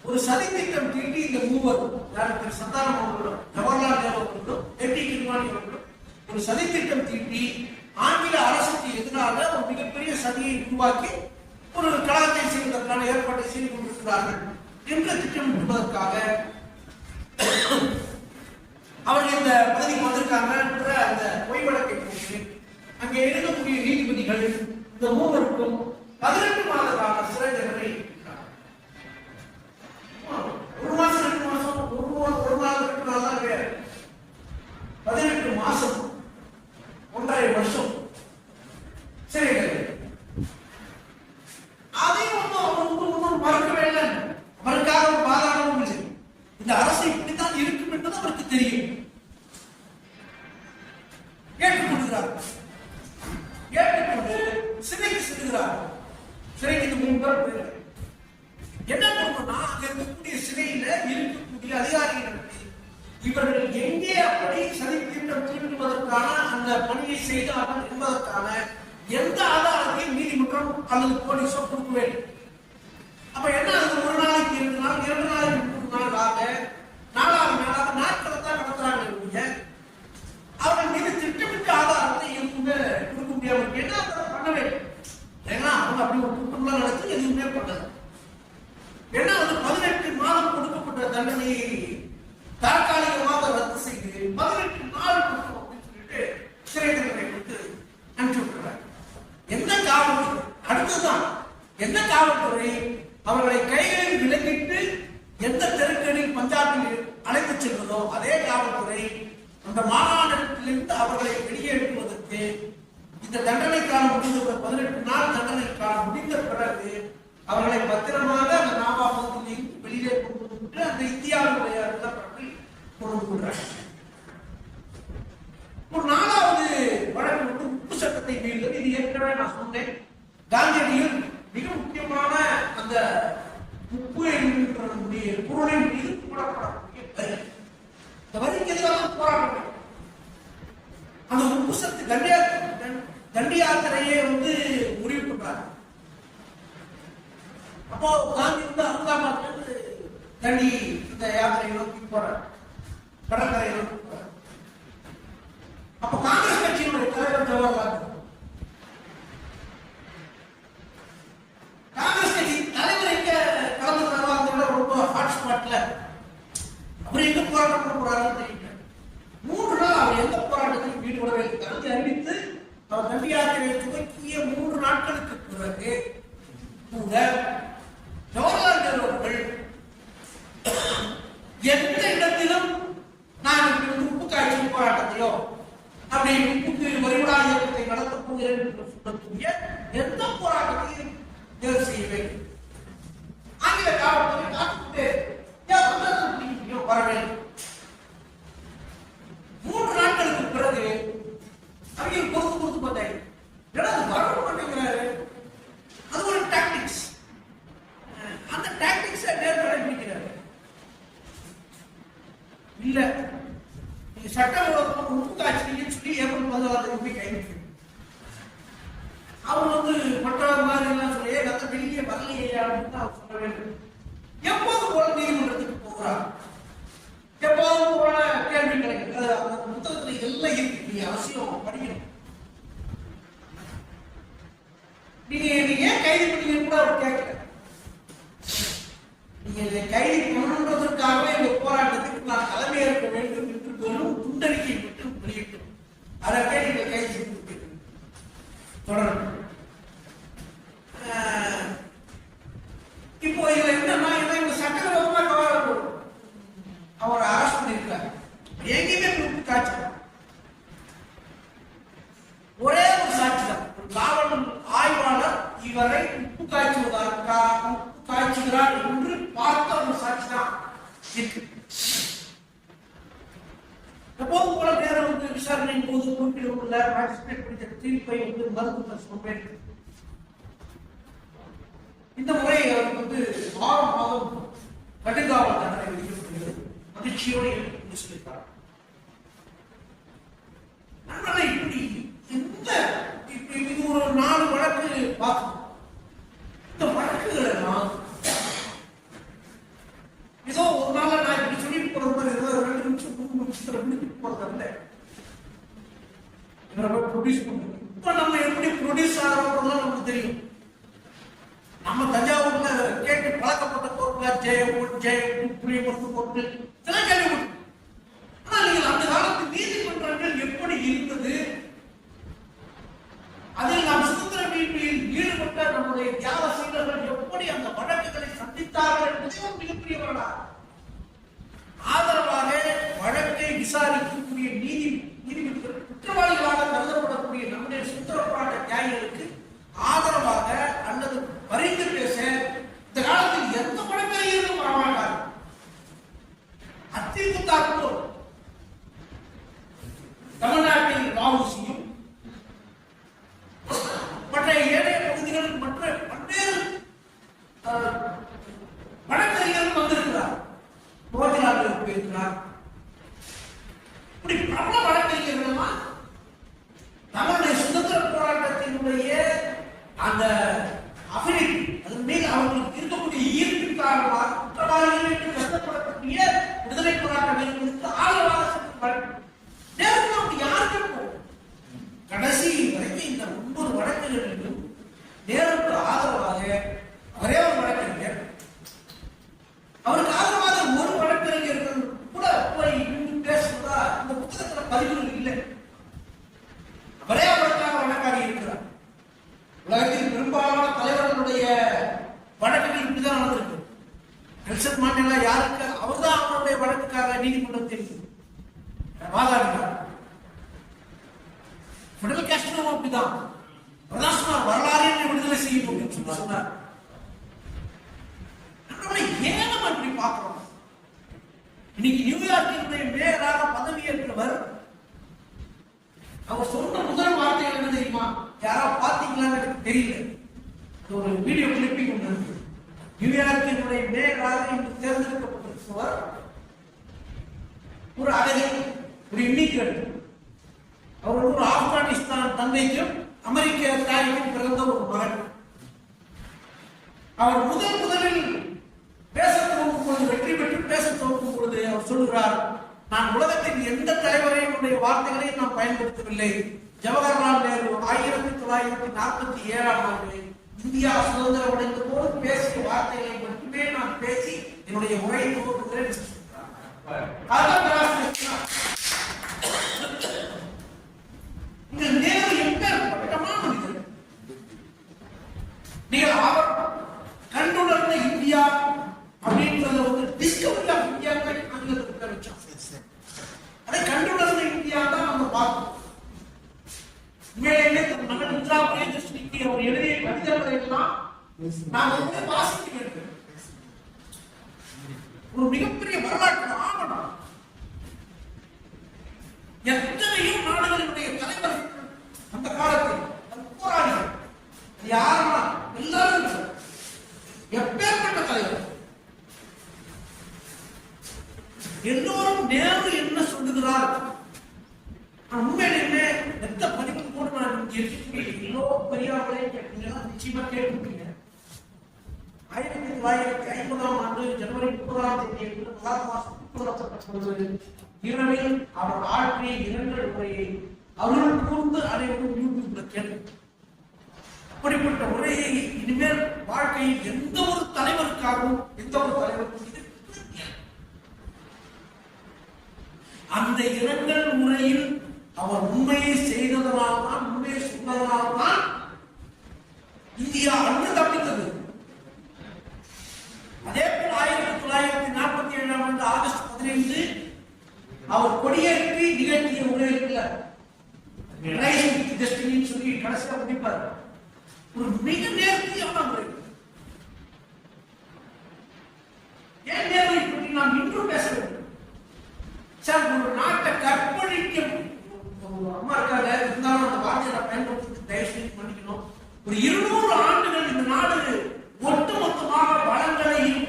ஒரு சதி திட்டம் தீட்டி இந்த மூவர் யாருக்கு சந்தானம் அவர்களும் ஜவஹர்லால் நேரு அவர்களும் எட்டி கிருமானி அவர்களும் ஒரு சதி திட்டம் தீட்டி ஆங்கில அரசுக்கு எதிராக ஒரு மிகப்பெரிய சதியை உருவாக்கி ஒரு கலாச்சாரம் செய்வதற்கான ஏற்பாட்டை செய்து கொண்டிருக்கிறார்கள் என்று திட்டமிடுவதற்காக அவர்கள் இந்த பகுதிக்கு வந்திருக்காங்க என்ற அந்த பொய் வழக்கை போட்டு அங்கே இருக்கக்கூடிய நீதிபதிகள் இந்த மூவருக்கும் 18 மாத கால சிறை தண்டனை, ஒரு மாசம் 2 மாசம் ஒரு நாள் 2 நாள் தான் கிடையாது, 18 மாசம் 1.5 வருஷம் சிறை தண்டனை. அதையும் ஒன்றும் மறக்கவே இல்லை, அவருக்காக ஒரு பாதாளமும் இல்லை. இந்த அரசு இப்படித்தான் இருக்கும் என்பது அவருக்கு தெரியும். ஏற்றுக்கொள்கிறார், ஏற்றுக்கொண்டு சிறைக்கு செல்கிறார். சிறைக்கு 3 பேர் போயிடுறாங்க. என்ன பண்ணணும்னா, அங்க இருக்கக்கூடிய சிறையில இருக்கக்கூடிய அதிகாரிகள் இவர்கள் எங்கே அப்படி சதி திட்டம் தீட்டுவதற்கான அந்த பணியை செய்தார்கள் என்பதற்கான எந்த ஆதாரத்தையும் நீதிமன்றம் அல்லது போலீஸோ கொடுக்கவே. அப்ப என்ன, அது ஒரு நாளைக்கு 2 நாள் 2 நாளைக்கு 3 நாள் ஆக 4 நாளாக நாட்களை தான் நடத்துறாங்க. அவர்கள் மீது திட்டமிட்ட ஆதாரத்தை எதுவுமே கொடுக்க முடியாமல் என்ன பண்ணவே. ஏன்னா அவங்க அப்படி ஒரு குற்றம்லாம் நடத்தி எதுவுமே பண்ணல. ஏன்னா 18 மாதம் கொடுக்கப்பட்ட தண்டனையை தற்காலிகமாக ரத்து செய்து 18 நாள் கொடுக்கும் அப்படின்னு சொல்லிட்டு சிறை தண்டனை கொடுத்து அனுப்பிச்சு விட்டுறாங்க. எந்த காவல்துறை அடுத்ததுதான் எந்த காவல்துறை அவர்களை கைகளில் விலங்கிட்டு எந்த தெருக்களில் பஞ்சாபில் அழைத்து செல்வதோ அதே காவல்துறை அந்த மாகாணத்திலிருந்து அவர்களை வெளியேற்றுவதற்கு இந்த தண்டனை காலம் முடிந்த 18 நாள் தண்டனை காலம் முடிந்த பிறகு அவர்களை பத்திரமாக அந்த நாபாபத்திலிருந்து வெளியே கொண்டு வந்து அந்த இந்தியாவுடைய நிலப்பரப்பில் கொண்டு போடுறாங்க. ஒரு 4வது வழக்கு உப்பு சட்டத்தை மீறுதல். இது ஏற்கனவே நான் சொன்னேன், காந்தியடிகள் மிக முக்கியமான அந்த உப்பு என்கின்ற பொருளின் மீது போடப்படக்கூடிய வரி, இந்த வரிக்கு எதிராக போராட்டம். அந்த உப்பு சத்து தண்டி யாத்திரையே முடிவு பண்றாங்க. அப்போ காந்தி அகமதாபாத்ல தண்டி இந்த யாத்திரை நோக்கி போறார், கடற்கரை நோக்கி போறார். அப்ப காங்கிரஸ் கட்சியினுடைய தலைவர் ஜவஹர்லால் காங்கிரஸ் கட்சி தலைவர் எங்க கலந்துக்கிறாரோ ரொம்ப ஹாட்ஸ்பாட்ல அவர் எங்க போராட்டம் பண்ண போறாருன்னு தெரியல. 3 நாள் அவர் எந்த போராட்டத்திலும் ஈடுபடவே இல்லை. காந்தி அறிவித்து அவர் தண்டி யாத்திரையை துவக்கிய 3 நாட்களுக்கு பிறகு கூட ஜவஹர்லால் நேரு அவர்கள் எந்த இடத்திலும் நான் உப்பு காய்ச்சல் போராட்டத்தையோ அப்படி உப்பு வரிவிடா இயக்கத்தை நடத்தப் போகிறேன் என்று சொல்லக்கூடிய எந்த போராட்டத்தையும் தேர்வு செய்யவே. ஆங்கில காவல்துறை காத்துக்கொண்டு வரவே. 3 நாட்களுக்கு பிறகு அவங்க பொறுத்து பார்த்தாங்க, வர மாட்டேங்கிறாரு. அது ஒரு டாக்டிக்ஸ். அந்த டாக்டிக்ஸை நேரு கடைபிடிக்கிறாரு. இல்ல நீங்க சட்டம் உப்பு காய்ச்சல் சொல்லி ஏப்ரல் 14 போய் கைவிட்டு அவர் மற்ற மாதிரி எல்லாம் சொல்லி அந்த வெளியே வரலையே அப்படின்னு அவர் சொல்ல வேண்டும். எப்போது போல நீதிமன்றத்துக்கு போகிறார், எப்போது போல கேள்வி கிடைக்கிறது. அந்த புத்தகத்தை விஷயம் படிக்கணும். நீங்க கைது பண்ணீங்க கூட அவர் கேட்கல. நீங்க கைது பண்ணணுன்றதற்காகவே இந்த போராட்டத்துக்கு நான் தலைமையேற்க வேண்டும் என்று வெறும் துண்டறிக்கை மட்டும் வெளியிட்டோம். அதற்கே நீங்க கைது செய்து தொடரும். இப்போ இதுல என்னன்னா இந்த சட்டவிரோதமா அவர் அரசு பண்ணியிருக்காரு. எங்கேயுமே துப்பு காட்சி ஒரே ஒரு சாட்சி தான். ஒரு காவல் ஆய்வாளர் இவரை உப்பு காய்ச்சுகிறார் என்று பார்த்த ஒரு சாட்சி தான் இருக்கு. எப்போதும் போல நேரம் விசாரணையின் போது குறிப்பிடவுள்ள மேஜிஸ்ட்ரேட் குறித்த தீர்ப்பை மருத்துவர் சொன்னேன். இந்த முறை அவருக்கு மாதம் கடுங்காவல் தண்டனை விதிக்கப்படுகிறது. மகிழ்ச்சியோடு சொல்லியிருக்கார். இப்படி இது ஒரு 4 வழக்கு பார்க்கணும். இந்த வழக்குகள் எல்லாம் ஏதோ ஒரு நாள் நான் இப்படி சொல்லி போறது மாதிரி 2 நிமிஷம் 3 நிமிஷத்துல போறது ப்ரொடியூஸ் பண்ணுவோம். இப்ப நம்ம எப்படி ப்ரொடியூஸ் ஆகிறோம் நமக்கு தெரியும். நம்ம தஞ்சாவூர்ல கேட்டு பழக்கப்பட்ட கோர்ட்ல ஜெயம் புரியமத்து கோர்ட்டு இதெல்லாம் கேள்விப்பட்டோம். ஆனா நீங்கள் அந்த காலத்து நீதிமன்றங்கள் எப்படி இருந்தது, அதில் நாம் சுதந்திர மீட்பில் ஈடுபட்ட நம்முடைய தியாக சீடர்கள் எப்படி அந்த வழக்குகளை சந்தித்தார்கள் என்பதே ஒரு மிகப்பெரிய வரலாறு. ஆதரவாக வழக்கை விசாரிக்கக்கூடிய நீதிமன்ற குற்றவாளிகளாக கருதப்படக்கூடிய நம்முடைய சுதந்திர போராட்ட தியாகிகளுக்கு ஆதரவாக அல்லது பரிந்து பேச இந்த காலத்தில் எந்த வழக்கறிஞர்களும் வரமாட்டார். அதிமுக தமிழ்நாட்டில் ராவுசியும் மற்ற ஏழைய பகுதிகளில் மற்ற பல்வேறு வழக்கறிஞர்கள் வந்திருக்கிறார். மோதிலால் போயிருக்கிறார். இப்படி பிரபல வழக்கறிஞர்கள் நம்முடைய சுதந்திர போராட்டத்தினுடைய அந்த அபினிட்டி அதன் மீது அவர்களுக்கு இருக்கக்கூடிய ஈர்ப்பின் காரணமாக குற்றவாளிகள் என்று கருதப்படக்கூடிய விடுதலை போராட்ட வீரர்களுக்கு ஆதரவாக நேரத்தில் யாருக்கும் கடைசி வரைக்கும் இந்த 9 வழக்குகளிலும் நேருக்கு ஆதரவாக ஒரே ஒரு வழக்கறிஞர், அவருக்கு ஆதரவாக ஒரு வழக்கறிஞர்கள் கூட போய் பேசுவதா இந்த புத்தகத்தில் பதிவுகள் இல்லை. அவரே அவருக்காக வழக்காடி இருக்கிறார். உலகத்தில் பெரும்பாலான தலைவர்களுடைய வழக்குகள் இப்படிதான் நடந்திருக்கு. நெல்சன் மாண்டேலா யாருக்கு அவர்தான் அவருடைய வழக்குக்காக நீதிமன்றத்தில் வாதாடினார். பிடல் காஸ்ட்ரோ அப்படிதான் பிரதாசனார் வரலாறு விடுதலை செய்யும் அப்படின்னு சொன்னார். ஏன் நம்ம இப்படி பார்க்கிறோம்? இன்னைக்கு நியூயார்க்கினுடைய மேயராக பதவியேற்றவர் அவர் சொன்ன முதல் வார்த்தைகள் என்ன தெரியுமா? யாராவது பார்த்தீங்களான்னு எனக்கு தெரியல. ஒரு வீடியோ கிளிப்பிங் ஒன்று இருக்கு. நியூயார்க்கினுடைய மேயராக இன்று தேர்ந்தெடுக்கப்பட்டிருப்பவர் ஒரு அகதி, ஒரு இமிகிரண்ட். அவர் ஒரு ஆப்கானிஸ்தான் தந்தைக்கும் அமெரிக்க தாய்க்கும் பிறந்த ஒரு மகன். அவர் முதலில் பேச துவங்கும் பொழுது, வெற்றி பெற்று பேச துவங்கும் பொழுது அவர் சொல்கிறார், நான் உலகத்தின் எந்த தலைவரையும் வார்த்தைகளையும் நான் பயன்படுத்தவில்லை. ஜவஹர்லால் நேரு 1947ஆம் ஆண்டு இந்தியா சுதந்திரம் அடைந்த போது பேசிய வார்த்தைகளை மட்டுமே நான் பேசி என்னுடைய உரையை துவங்குகிறேன். இங்க நேரு எப்பேற்பட்டமான மனிதர். நீங்கள் அவர் கண்டுணர்ந்த இந்தியா அப்படின்றத டிஸ்கவரி ஆஃப் இந்தியா ஆங்கிலத்துக்கு பேர் வச்சோம். அதை கண்டுணர்ந்த இந்தியா தான் நம்ம பார்க்கணும். உண்மையிலே நம்ம இந்திரா பிரியதர்ஷினிக்கு அவர் எழுதிய கவிதைகளை எல்லாம் நாம் வாசிக்க வேண்டும். ஒரு மிகப்பெரிய வரலாற்று ஆவணம். எத்தனையோ நாடுகளினுடைய தலைவர்கள் அந்த காலத்தில் போராடிகள் யாரா எல்லாரும் எப்பேற்பட்ட தலைவர். எல்லோரும் நேரு என்ன சொல்லுகிறார்? உண்மையிலுமே எந்த பதிவு கூட நான் எல்லோ பெரியார்களே கேட்டீங்கன்னா நிச்சயமா கேட்டுருக்கீங்க. 1950ஆம் ஆண்டு ஜனவரி 30ஆம் தேதி மகாத்மா இரவில் அவர் ஆற்றிய இரங்கல் உரையை அவர்கள் கூர்ந்து அனைவரும் யூடியூப்ல கேட்கும். அப்படிப்பட்ட உரையை இனிமேல் வாழ்க்கையில் எந்த ஒரு தலைவருக்காகவும் எந்த ஒரு தலைவருக்கும் அந்த இரங்கல் முறையில் அவர் உண்மையை செய்ததனால்தான், உண்மையை சொன்னதனால்தான் இந்தியா அன்று தப்பித்தது. அதே போல் 1947 ஆகஸ்ட் 15 அவர் கொடியேற்றி நிகழ்த்திய உரையில் சொல்லி கடைசியாக முடிப்பார். ஒரு மிக நேர்த்தியான முறை. ஏன் நேர்வை பற்றி நாம் இன்றும் பேச வேண்டும். சார், ஒரு நாட்டை கற்பழிக்க அம்மா இருக்காங்க, இருந்தாலும் அந்த வார்த்தையை பயன்படுத்தி தயவு செய்து பண்ணிக்கணும். ஒரு 200 ஆண்டுகள் இந்த நாடு ஒட்டுமொத்தமாக வளங்களையும்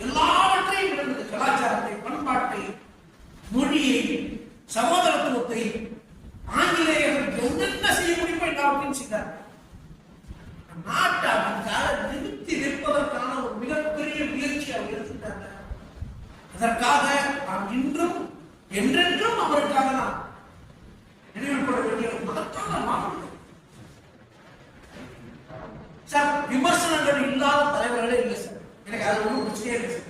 எல்லாவற்றையும் இழந்தது. கலாச்சாரத்தை, பண்பாட்டை, மொழியை, சகோதரத்துவத்தை ஆங்கிலேயர்கள் என்னென்ன செய்ய முடியுமோ எல்லாத்தையும் செய்தார். நாட்டை நிறுத்தி நிற்பதற்கான ஒரு மிகப்பெரிய முயற்சி அவர் எடுத்துட்டாங்க. அதற்காக நாம் இன்றும் என்றென்றும் அவருக்காக நாம் நினைவுபட வேண்டிய மகத்தான மாற்றம். சார், விமர்சனங்கள் இல்லாத தலைவர்களே இல்லை சார். எனக்கு அது ஒன்றும் பிரச்சனையே இல்லை சார்.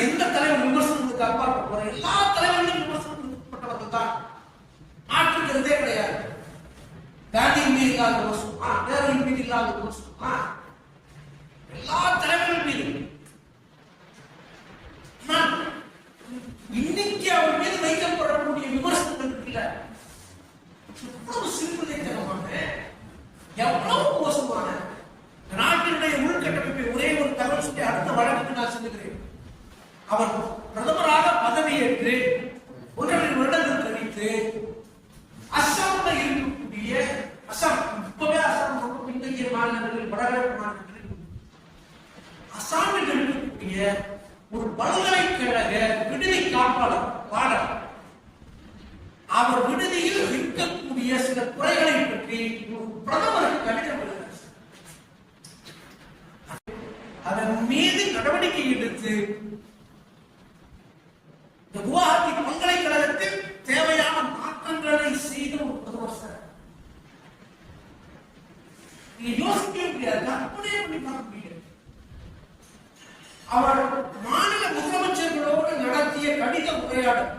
எந்த தலைவர் விமர்சனத்துக்கு அப்பாற்பட்ட போற எல்லா தலைவர்களும் விமர்சனப்பட்டவர்கள் தான். மாற்றுக்கிறதே கிடையாது. காந்தி மீது இல்லாத விமர்சனமா, நேரு மீது இல்லாத விமர்சனமா, எல்லா தலைவர்கள் மீது. இன்னைக்கு அவர் மீது வைக்கப்படக்கூடிய விமர்சனங்கள் இருக்குல்ல, எவ்வளவு சிறுபிள்ளைத்தனமான, எவ்வளவு மோசமான நாட்டினுடைய உள்கட்டமைப்பை ஒரே ஒரு தகவல் சொல்லி அடுத்த வழக்குக்கு நான் சொல்லுகிறேன். அவர் பிரதமராக பதவியேற்று 1.5 வருடங்கள் கழித்து அஸ்ஸாம்ல இருக்கக்கூடிய அஸ்ஸாம், இப்பவே அஸ்ஸாம் ரொம்ப பின்தங்கிய மாநிலங்களில், வடகிழக்கு மாநிலங்களில் அஸ்ஸாமில் இருக்கக்கூடிய ஒரு பல்கலைக்கழக விடுதி காப்பாளர் பாடல் அவர் விடுதியில் இருக்கக்கூடிய சில குறைகளை பற்றி பிரதமருக்கு கடிதம் எழுதினார். அதன் மீது நடவடிக்கை எடுத்து இந்த குவாஹாத்தி பல்கலைக்கழகத்தில் தேவையான மாற்றங்களை செய்த ஒரு பிரதமர் சார். நீங்க யோசிக்கவே முடியாது, கற்பனையே பண்ணி பார்க்க முடியாது. அவர் மாநில முதலமைச்சர்களோடு நடத்திய கடித உரையாடல்,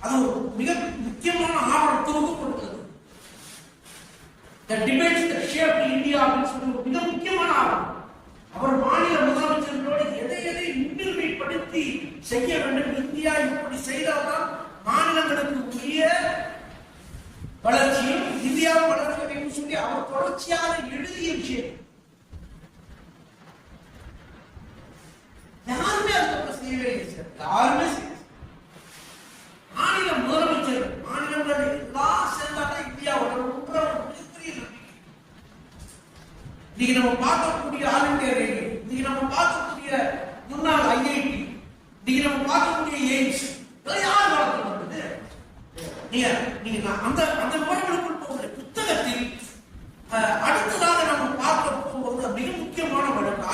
அது ஒரு மிக முக்கியமான ஆவணம் தொகுக்கப்பட்டுள்ளது. The debates that shaped India அப்படின்னு சொல்லி ஒரு மிக முக்கியமான ஆவணம். அவர் மாநில முதலமைச்சர்களோடு எதை முன்னுரிமைப்படுத்தி செய்ய வேண்டும், இந்தியா இப்படி செய்தால்தான் மாநிலங்களுக்கு உரிய வளர்ச்சியும் இந்தியாவும் வளர்ச்சி அடையும் சொல்லி அவர் தொடர்ச்சியாக எழுதிய விஷயம். யாருமே அதுக்கப்புறம் செய்யவே இல்லை சார். யாருமே மாநில முதலமைச்சர், மாநிலங்கள் எல்லாம் சேர்ந்தாதான் இந்தியா வளரும். இன்னைக்கு நம்ம பார்க்கக்கூடிய ஆல் இந்தியா ரயில்வே, இன்னைக்கு நம்ம பார்க்கக்கூடிய முன்னாள் ஐஐடி, இன்னைக்கு நம்ம பார்க்கக்கூடிய எய்ம்ஸ், யார் வளர்த்து வந்தது? நீங்க அந்த முறைகளுக்குள் போகிற புத்தகத்தில் அடுத்ததாக நம்ம பார்க்க போகும்போது மிக முக்கியமான வழக்கு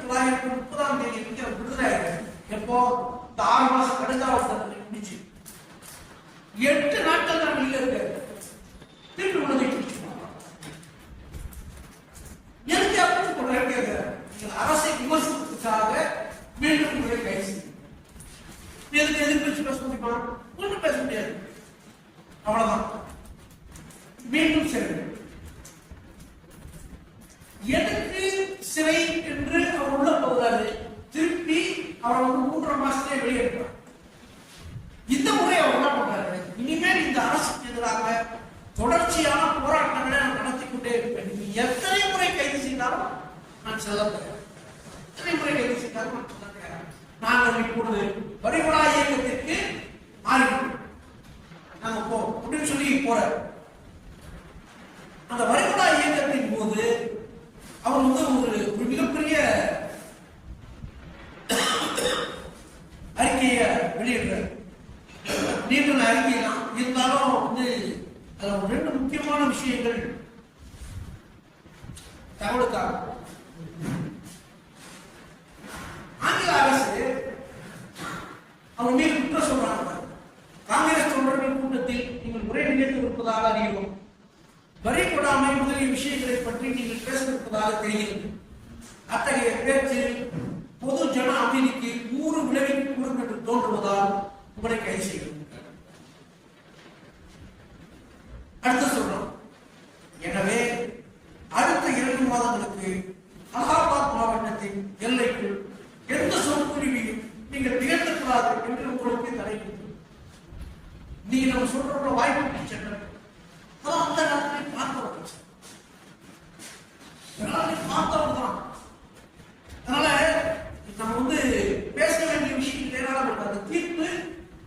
1930 விடுதலை எப்போ இந்த 6 மாசம் கடுங்காவல் தண்டனை முடிச்சு 8 நாட்கள் தான் வெளியில இருக்காரு. திருப்பி உலகை அரசை விமர்சனத்துக்காக மீண்டும் முறை கைது செய்யும். எதிர்கட்சி பேச முடியுமா? ஒன்றும் பேச முடியாது. அவ்வளவுதான். மீண்டும் சிறை. எதுக்கு சிறை என்று அவர் உள்ள போகிறாரு. திருப்பி அவர் 3 மாசத்திலே வெளியேற்றார். இந்த முறை அவர் என்ன பண்றாரு? இனிமேல் இந்த அரசுக்கு எதிராக தொடர்ச்சியான போராட்டங்களை நான் நடத்தி கொண்டே இருப்பேன். எத்தனை முறை கைது செய்தாலும் நான் செல்ல தயார். எத்தனை முறை கைது செய்தாலும் நான் செல்ல தயார். நாங்கள் இப்பொழுது வரிகுடா இயக்கத்திற்கு மாறிவிட்டோம். நாங்க போறோம் அப்படின்னு சொல்லி போற அந்த வரிகுடா இயக்கத்தின் போது அவர் ஒரு மிகப்பெரிய அறிக்கையை வெளியிடுறார். நீண்ட அறிக்கை தான் இருந்தாலும் அதுல 2 முக்கியமான விஷயங்கள் தகவலுக்காக. ஆங்கில அரசு அவர் மீது குற்றம் சொல்றாங்க. காங்கிரஸ் தொண்டர்கள் கூட்டத்தில் நிகழ்த்திருப்பதாக அறிகிறோம். வரி கொடாமை முதலிய விஷயங்களை பற்றி நீங்கள் பேசியிருப்பதாக தெரிகிறது. அத்தகைய பேச்சு பொது ஜன அமைதிக்கு ஊறு விளைவிக்கூடும் என்று தோன்றுவதால் உங்களை கைது செய்கிறது. அடுத்து சொல்றோம். எனவே அடுத்த 2 மாதங்களுக்கு அலகாபாத் மாவட்டத்தின் எல்லைக்குள் எந்த சொற்பொழிவையும் நீங்கள் நிகழ்த்தக்கூடாது என்று உங்களுக்கு தடை கொடுத்தது. நீங்க நம்ம சொல்ற வாய்ப்பு சென்றது அந்த நேரத்தில் பார்த்தவர்கள் தான். அதனால நம்ம பேச வேண்டிய விஷயம் ஏராளம் இருக்கு.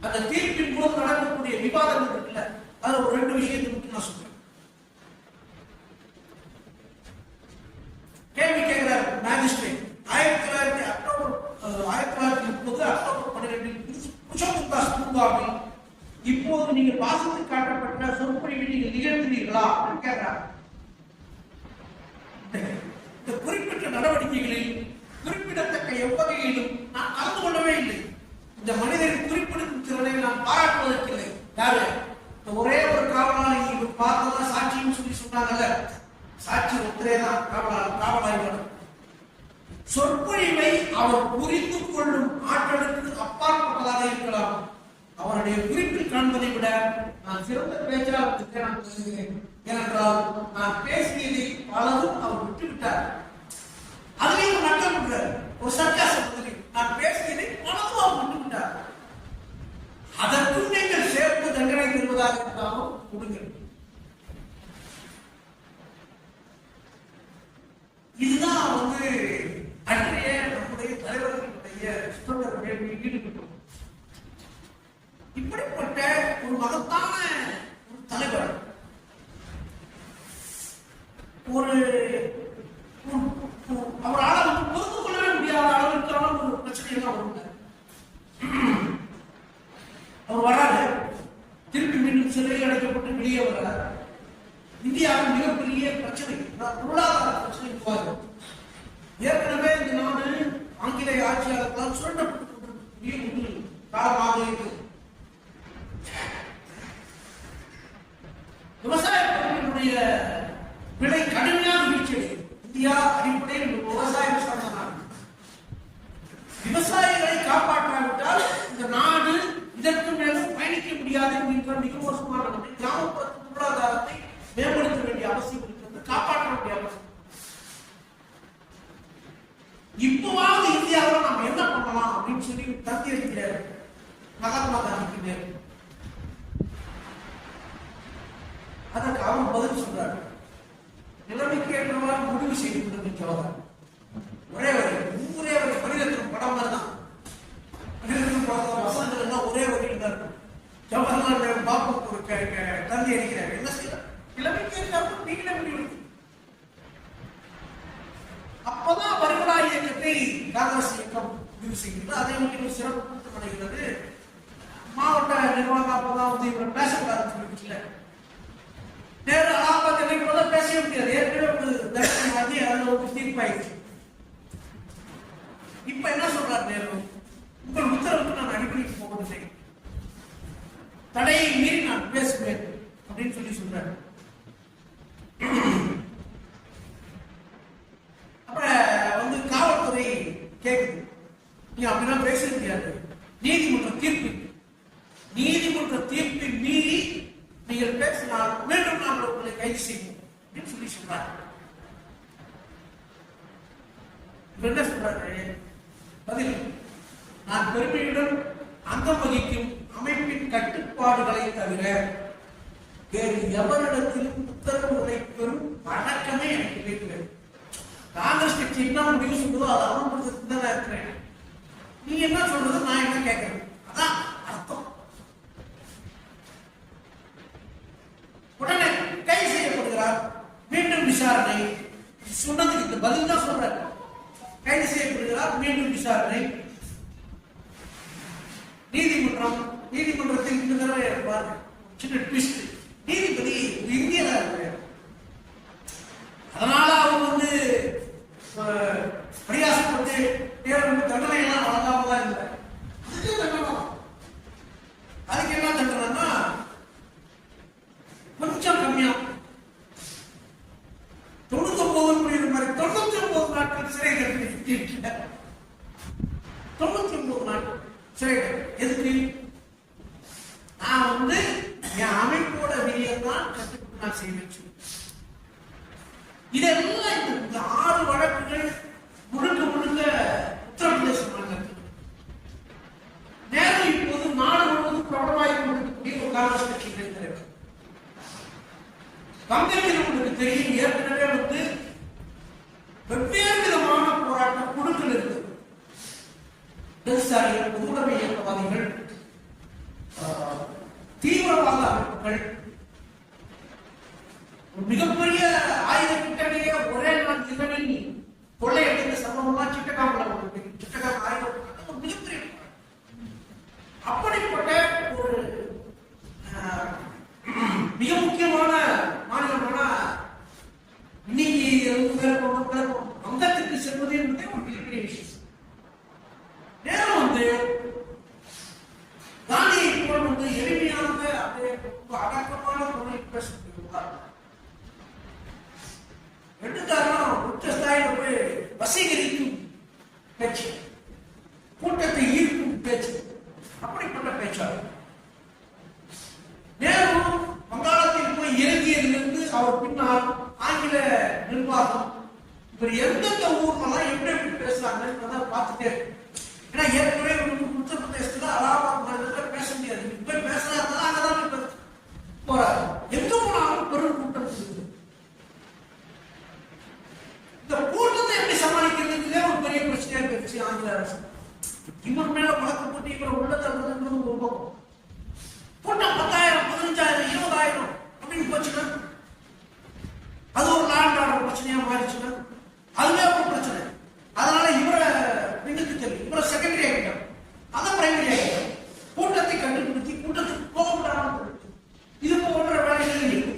அந்த தீர்ப்பின் போது நடக்கக்கூடிய விவாதங்கள் இருக்குல்ல, அதுல ஒரு 2 விஷயத்தை பற்றி நான் சொல்றேன். கேள்வி கேட்கிறார் மேஜிஸ்ட்ரேட். 1930 அக்டோபர் 12 குஷோமுந்தாஸ் பூங்காவில் இப்போது நீங்கள் வாசித்து காட்டப்பட்ட சொற்பொழிவை நீங்கள் நிகழ்த்தினீர்களா கேட்கிறார். இந்த குறிப்பிட்ட நடவடிக்கைகளில் குறிப்பிடத்தக்க எவ்வகையிலும் நான் கலந்து கொள்ளவே இல்லை. இந்த மனிதரின் குறிப்பிடும் திறனை நான் பாராட்டுவதற்கில்லை. யாரு? ஒரே ஒரு காவலாளி பார்த்ததா சாட்சின்னு சொல்லி சொன்னாங்கல்ல, சாட்சி ஒருத்தரேதான் காவலாளிகள். சொற்பொழிவை அவர் புரிந்து கொள்ளும் ஆற்றலுக்கு அப்பாற்பட்டதாக இருக்கலாம். அவருடைய குறிப்பில் காண்பதை விட நான் சிறந்த பேச்சாளருக்கு நான் சொல்கிறேன். ஏனென்றால் நான் பேசியதை பலரும் அவர் விட்டுவிட்டார். அதுலேயும் ஒரு நட்டம் விட்டார், ஒரு சர்க்காசம். நான் பேசியதை பலரும் அவர் விட்டுவிட்டார். அதற்கும் நீங்கள் சேர்த்து தண்டனை பெறுவதாக இருந்தாலும் கொடுங்கள். இதுதான் அன்றைய நம்முடைய தலைவர்களுடைய ஈடுபட்டோம். இப்படிப்பட்ட ஒரு மகத்தான ஒரு தலைவர் அவரால் பொறுத்து கொள்ளவே முடியாத அளவிற்கான ஒரு பிரச்சனையெல்லாம் வருங்க. அவர் வராது, திருப்பி மீண்டும் சிறையில் அடைக்கப்பட்டு வெளியே வர்றார். இந்தியாவின் மிகப்பெரிய பிரச்சனை பொருளாதார பிரச்சனை உருவாகும். ஏற்கனவே இந்த நாடு ஆங்கிலேய ஆட்சியாளர்களால் சுரண்டப்பட்டு கொண்டிருக்கக்கூடிய காலமாக இருக்கு. விவசாய பொருட்களுடைய விலை கடுமையாக வீழ்ச்சியடையும். இந்தியா அடிப்படையில் விவசாயம் சார்ந்த நாடு. விவசாயிகளை காப்பாற்றாவிட்டால் இந்த நாடு இதற்கு மேலும் பயணிக்க முடியாது என்கின்ற மிக மோசமான கிராமப்புற பொருளாதாரத்தை மேம்படுத்த வேண்டிய அவசியம் இருக்கிறது, காப்பாற்ற வேண்டிய அவசியம். இப்போவாவது இந்தியாவில் நாம் என்ன பண்ணலாம் அப்படின்னு சொல்லி தந்தி இருக்கிறார் மகாத்மா காந்திக்கு நேரு. அதற்கு அவர் பதில் சொல்றார். நிலைமைக்கு ஏற்றவாறு முடிவு செய்து கொண்டிருக்கிறவர் ஒரே ஊரே மனிதத்தின் படம் தான். மனிதத்தின் படம் வசனங்கள் எல்லாம் ஒரே வரையில் தான் இருக்கும். ஜவஹர்லால் நேரு பாபு ஒரு தந்தி அடிக்கிறார். என்ன செய்யலாம்? நிலைமைக்கு ஏற்றாலும் நீங்களே முடிவு. அப்பதான் வருகலா இயக்கத்தை காங்கிரஸ் இயக்கம் முடிவு செய்கிறது. அதை ஒரு சிறப்பு கூட்டப்படுகிறது. மாவட்ட நிர்வாகம் அப்பதான் இவர் பேசக்கூடாதுன்னு சொல்லிட்டு நேரு அலாபாத் எல்லைக்குள்ள பேசவே முடியாது. ஏற்கனவே ஒரு தண்டனை வாங்கி அதில் ஒரு தீர்ப்பாயிடுச்சு. இப்ப என்ன சொல்றாரு நேரு? உங்கள் உத்தரவுக்கு நான் அடிப்படைக்கு போவதில்லை, தடையை மீறி நான் பேசுவேன் அப்படின்னு சொல்லி சொல்றாரு. அப்புறம் காவல்துறை கேட்குது, நீ அப்படிலாம் பேச முடியாது. நீதிமன்ற தீர்ப்பை மீறி நீங்கள் பேசினால் மீண்டும் நாங்கள் உங்களை கைது செய்வோம் அப்படின்னு சொல்லி சொல்றாரு. என்ன சொல்றாரு பதில்? நான் பெருமையுடன் அங்கம் வகிக்கும் அமைப்பின் கட்டுப்பாடுகளை தவிர வேறு எவரிடத்திலும் உத்தரவுகளை பெறும் வழக்கமே எனக்கு கிடைக்கிறது. காங்கிரஸ் கட்சி என்ன முடிவு சொல்றதோ அதை அமல்படுத்த தான் இருக்கிறேன். நீ என்ன சொல்றது, நான் என்ன கேட்கிறேன், அதான் அர்த்தம். உடனே கைது செய்யப்படுகிறார். மீண்டும் விசாரணை. சொன்னதுக்கு இந்த பதில் தான் சொல்றாரு. கைது செய்யப்படுகிறார், மீண்டும் விசாரணை. நீதிமன்றத்தில் இந்த தடவை சின்ன ட்விஸ்ட். நீதிபதி இந்தியனா இருக்கிறார். அதனால அவர் பிரயாசப்பட்டு தண்டனை எல்லாம் வழங்காம தான் இல்லை. அதுக்கு என்ன தண்டனைன்னா நான் என் அமைப்போட விதியைத்தான் கற்றுக்கொண்டு நான் செய்வேன். இதெல்லாம் இந்த 6 வழக்குகள் முழுக்க உத்தரப்பிரதேச மாநிலத்தில். நேரு இப்போது நாடு முழுவதும் பிரபலமாகிக் கொண்டிருக்கக்கூடிய ஒரு காங்கிரஸ் கட்சியின் தலைவர். வங்கத்தில் உங்களுக்கு தெரியும், ஏற்கனவே வெவ்வேறு விதமான போராட்ட குழுக்கள் இருக்குது. இடதுசாரிகள், பொதுவுடைமை இயக்கவாதிகள், தீவிரவாத அமைப்புகள், மிகப்பெரிய ஆயுத கூட்டணியே ஒரே நாள் இரவில் கொள்ளையடித்த சம்பவமா சிட்டகாமல சிட்டகாம் ஆயுத மிகப்பெரிய. அப்படிப்பட்ட ஒரு மிக முக்கியமான மாநிலமான இன்னைக்கு வங்கத்திற்கு செல்வது என்பதே ஒரு மிகப்பெரிய விஷயம். நேரம் காந்தியை போல் எளிமையாக அடக்கமான பொருளை பேச முடியும். எடுத்தாலும் உச்சஸ்தாயில் போய் வசீகரிக்கும் பேச்சு, கூட்டத்தை ஈர்க்கும் பேச்சு, அப்படிப்பட்ட பேச்சாளர். நேரு வங்காளத்தில் போய் இறங்கியதிலிருந்து அவர் பின்னால் ஆங்கில நிர்வாகம் இவர் எந்தெந்த ஊர்லாம் எப்படி பேசுறாங்க பார்த்துட்டே இருக்கு. ஏன்னா ஏற்கனவே உத்தரப்பிரதேசத்துல அலாபாத் மாநிலத்தில் பேச முடியாது. இப்ப பேசுறாங்க, அங்கதான் போறாரு. எங்க போனாலும் பெரும் கூட்டம் இருக்குது. இந்த கூட்டத்தை எப்படி சமாளிக்கிறதுலே ஒரு பெரிய பிரச்சனையா இருந்துச்சு ஆங்கில அரசு. இவர் மேல வழக்கு போட்டு இவர் உள்ள தள்ளுறது ஒரு பக்கம். கூட்டம் 10,000, 15,000, 20,000 அப்படின்னு போச்சுன்னா அது ஒரு லேண்ட் ஆர்டர் பிரச்சனையா மாறிச்சுன்னா அதுவே ஒரு பிரச்சனை. அதனால இவரை பின்னுக்கு தள்ளி இவரை செகண்டரி ஆகிட்டார், அதை பிரைமரி ஆகிட்டார். கூட்டத்தை கண்டுபிடிச்சி கூட்டத்துக்கு போகப்படாமல் இது போன்ற வேலைகளில்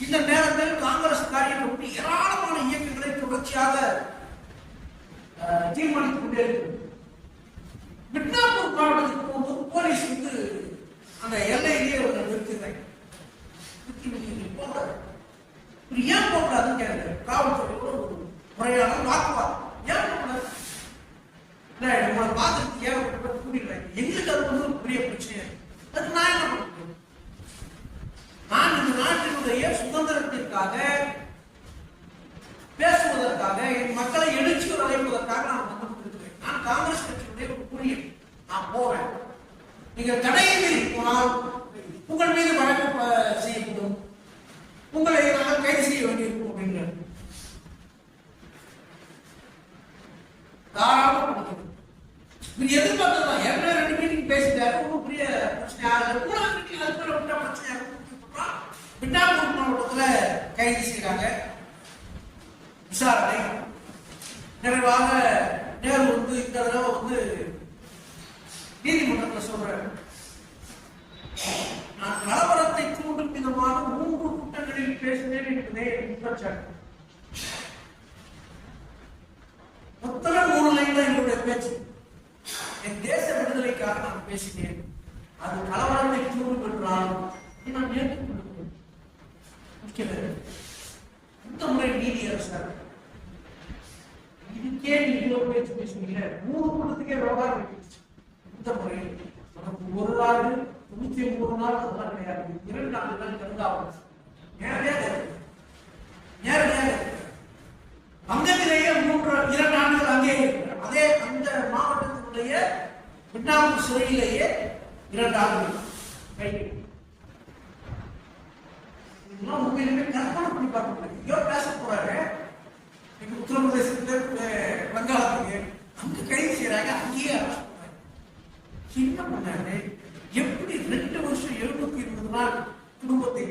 இந்த நேரத்தில் காங்கிரஸ் காரியப்பட்டு ஏராளமான இயக்கங்களை தொடர்ச்சியாக தீர்மானித்துக் கொண்டே இருக்கிறது. மிட்னாப்பூர் மாவட்டத்துக்கு போகும்போது போலீஸ் அந்த எல்லையிலேயே நிறுத்துகிறாங்க. ஏன் போகக்கூடாதுன்னு கேட்க காவல்துறையோட ஒரு முறையான வாக்குவாதம். ஏன் போகக்கூடாது? உங்களை பார்த்துட்டு ஏன் கூடிடுறாங்க. எங்களுக்கு அது ஒரு பெரிய பிரச்சனையா இருக்கு. அதுக்கு நான் என்ன பண்ண முடியும்? நான் இந்த நாட்டினுடைய சுதந்திரத்திற்காக பேசுவதற்காக, என் மக்களை எழுச்சியோடு அழைப்பதற்காக நான் வந்து கொண்டிருக்கிறேன். நான் காங்கிரஸ் கட்சியுடைய ஒரு புரியும். நான் போவேன். நீங்கள் தடையை மீறி போனால் உங்கள் மீது வழக்கு செய்யப்படும், உங்களை நாங்கள் கைது செய்ய வேண்டியிருக்கும் அப்படிங்கிற தாராளமாக படிக்கணும். இது எதிர்பார்த்ததான். ஏற்கனவே 2 மீட்டிங் பேசிட்டாரு. ஒன்றும் பெரிய பிரச்சனை பிரச்சனை மிட்னாப்பூர் மாவட்டத்தில் கைது செய்யறாங்க. விசாரணை நிறைவாக நேரு இந்த தடவை நீதிமன்றத்தில் சொல்றாரு, நான் கலவரத்தை தூண்டும் விதமான 3 கூட்டங்களில் பேசினேன் என்பதே குற்றச்சாட்டு. மொத்தமே 3 லைன் தான் என்னுடைய பேச்சு. என் தேச விடுதலைக்காக நான் பேசினேன். அது கலவரத்தை தூண்டும் என்றால் நான் ஏற்றுக்கொள்கிறேன். இந்த முறை நீதி அரசர் இதுக்கே நீங்க பேச்சு பேசுவீங்க. 3 கூட்டத்துக்கே விவகாரம். இந்த முறை நமக்கு 1 நாள் 93 நாள் அதெல்லாம் கிடையாது. 2 நாட்கள் கருதாகும். நேரடியாக வங்கத்திலேயே 2 ஆண்டுகள் அங்கே இருக்கிறார். அதே அந்த மாவட்டத்தினுடைய மிட்னாப்பூர் சிறையிலேயே 2 ஆண்டுகள் கைது. உண்மையிலுமே கற்பனை பண்ணி பார்க்க முடியாது. ஐயோ பேச போறாரு உத்தரப்பிரதேசத்துல வங்காளத்துக்கு அங்க கைது செய்யறாங்க, அங்கேயே என்ன பண்ணாரு? எப்படி 2 வருஷம் 720 நாள் குடும்பத்தை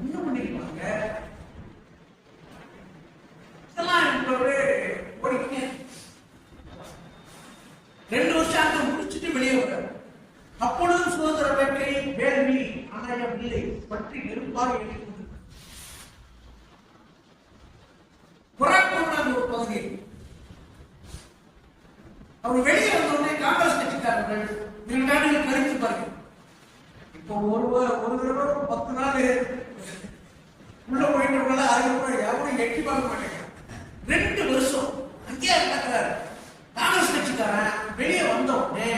என்ன பண்ணிருப்பாங்க? இதெல்லாம் படிக்க 2 வருஷம் அங்க முடிச்சுட்டு வெளியே வர்றாரு. அப்பொழுதும் சுதந்திர வேட்கை வேள்வி ஆணையம் இல்லை பற்றி நெருப்பாக எழுதி ஒரு பகுதி. அவர் வெளியே வந்தோடனே காங்கிரஸ் கட்சிக்காரர்கள் 2 ஆண்டுகள் கழித்து பாருங்க. இப்போ ஒரு தடவை 10 நாள் உள்ள போயிட்டு அதுக்கப்புறம் யாரும் எட்டி பார்க்க மாட்டேங்க. 2 வருஷம் அங்கேயே நடக்கிறாரு. காங்கிரஸ் கட்சிக்காரன் வெளியே வந்தோடனே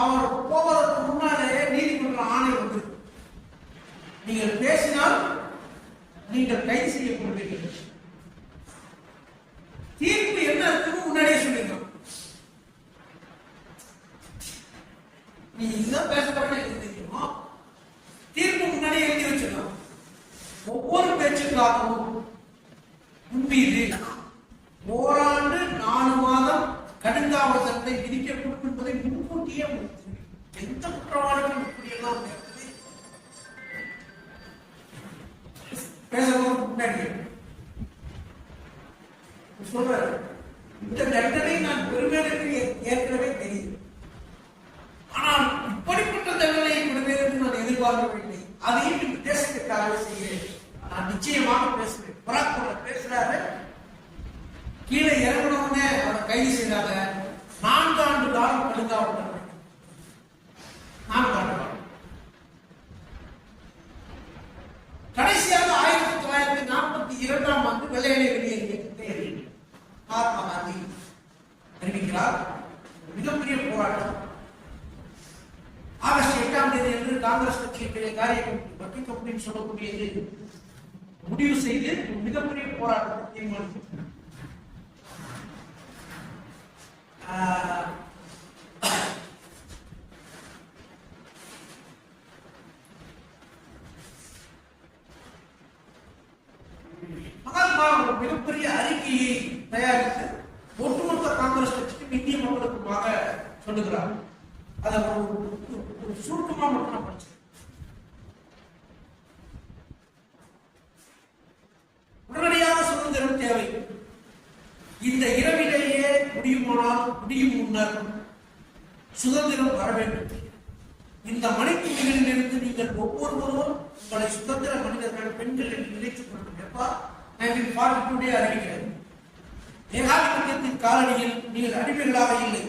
அவர் போவதற்கு முன்னாலே நீதிமன்ற ஆணை வந்து நீங்கள் பேசினால் நீங்கள் கைது செய்யப்படுவீர்கள். தீர்ப்பு என்ன இருக்குன்னு முன்னாடியே சொல்லிருக்கோம். நீ இதுதான் பேசப்பட்ட தெரியுமா, தீர்ப்பு முன்னாடியே எழுதி வச்சிருக்கோம். ஒவ்வொரு பேச்சுக்காகவும் உண்மையிலே ஓராண்டு 4 மாதம் கடுங்காவல் தண்டனை விதிக்கப்படும் என்பதை முன்கூட்டியே எந்த குற்றவாளிகளும் இப்படியெல்லாம் பேசுறதுக்கு முன்னாடி சொல்ற இந்த தண்டனை நான் பெருமையாக ஏற்கனவே தெரியும். ஆனால் இப்படிப்பட்ட தண்டனை விடுவேன் என்று நான் எதிர்பார்க்கவில்லை. அதையும் தேசத்துக்காக செய்கிறேன். நான் நிச்சயமாக பேசுவேன். பராக் பேசுறாரு. கீழே இறங்கினவுடனே அவரை கைது செய்தாங்க. 4 ஆண்டு காலம் கடுங்காவல் தண்டனை. 4 ஆண்டு காலம். கடைசியாக 1942ஆம் ஆண்டு வெள்ளையனே வெளியேறிய மகாத்மா காந்தி அறிவிக்கிறார். மிகப்பெரிய போராட்டம். ஆகஸ்ட் 8ஆம் தேதி என்று காங்கிரஸ் கட்சியுடைய காரிய கமிட்டி கமிட்டின்னு சொல்லக்கூடியது முடிவு செய்து மிகப்பெரிய போராட்டத்தை தீர்மானித்தார். மகாத்மா ஒரு மிகப்பெரிய அறிக்கையை தயாரித்து ஒட்டுமொத்த காங்கிரஸ் கட்சிக்கும் இந்திய மக்களுக்குமாக சொல்லுகிறார். அதை ஒரு சுருக்கமா மட்டும் நான் படிச்சேன். உடனடியாக சுதந்திரம் தேவை. இந்த இரவிலேயே முடியும் முன்னர் சுதந்திரம் வர வேண்டும். இந்த மணித்துளிகளிலிருந்து நீங்கள் ஒவ்வொருவரும் உங்களை சுதந்திர மனிதர்கள் பெண்கள் என்று நினைத்துக் கொள்ளுங்கள். 1942 அறிவிக்கிறது. ஏகாதிபத்தியத்தின் காலடியில் நீங்கள் அடிமைகளாக இல்லை.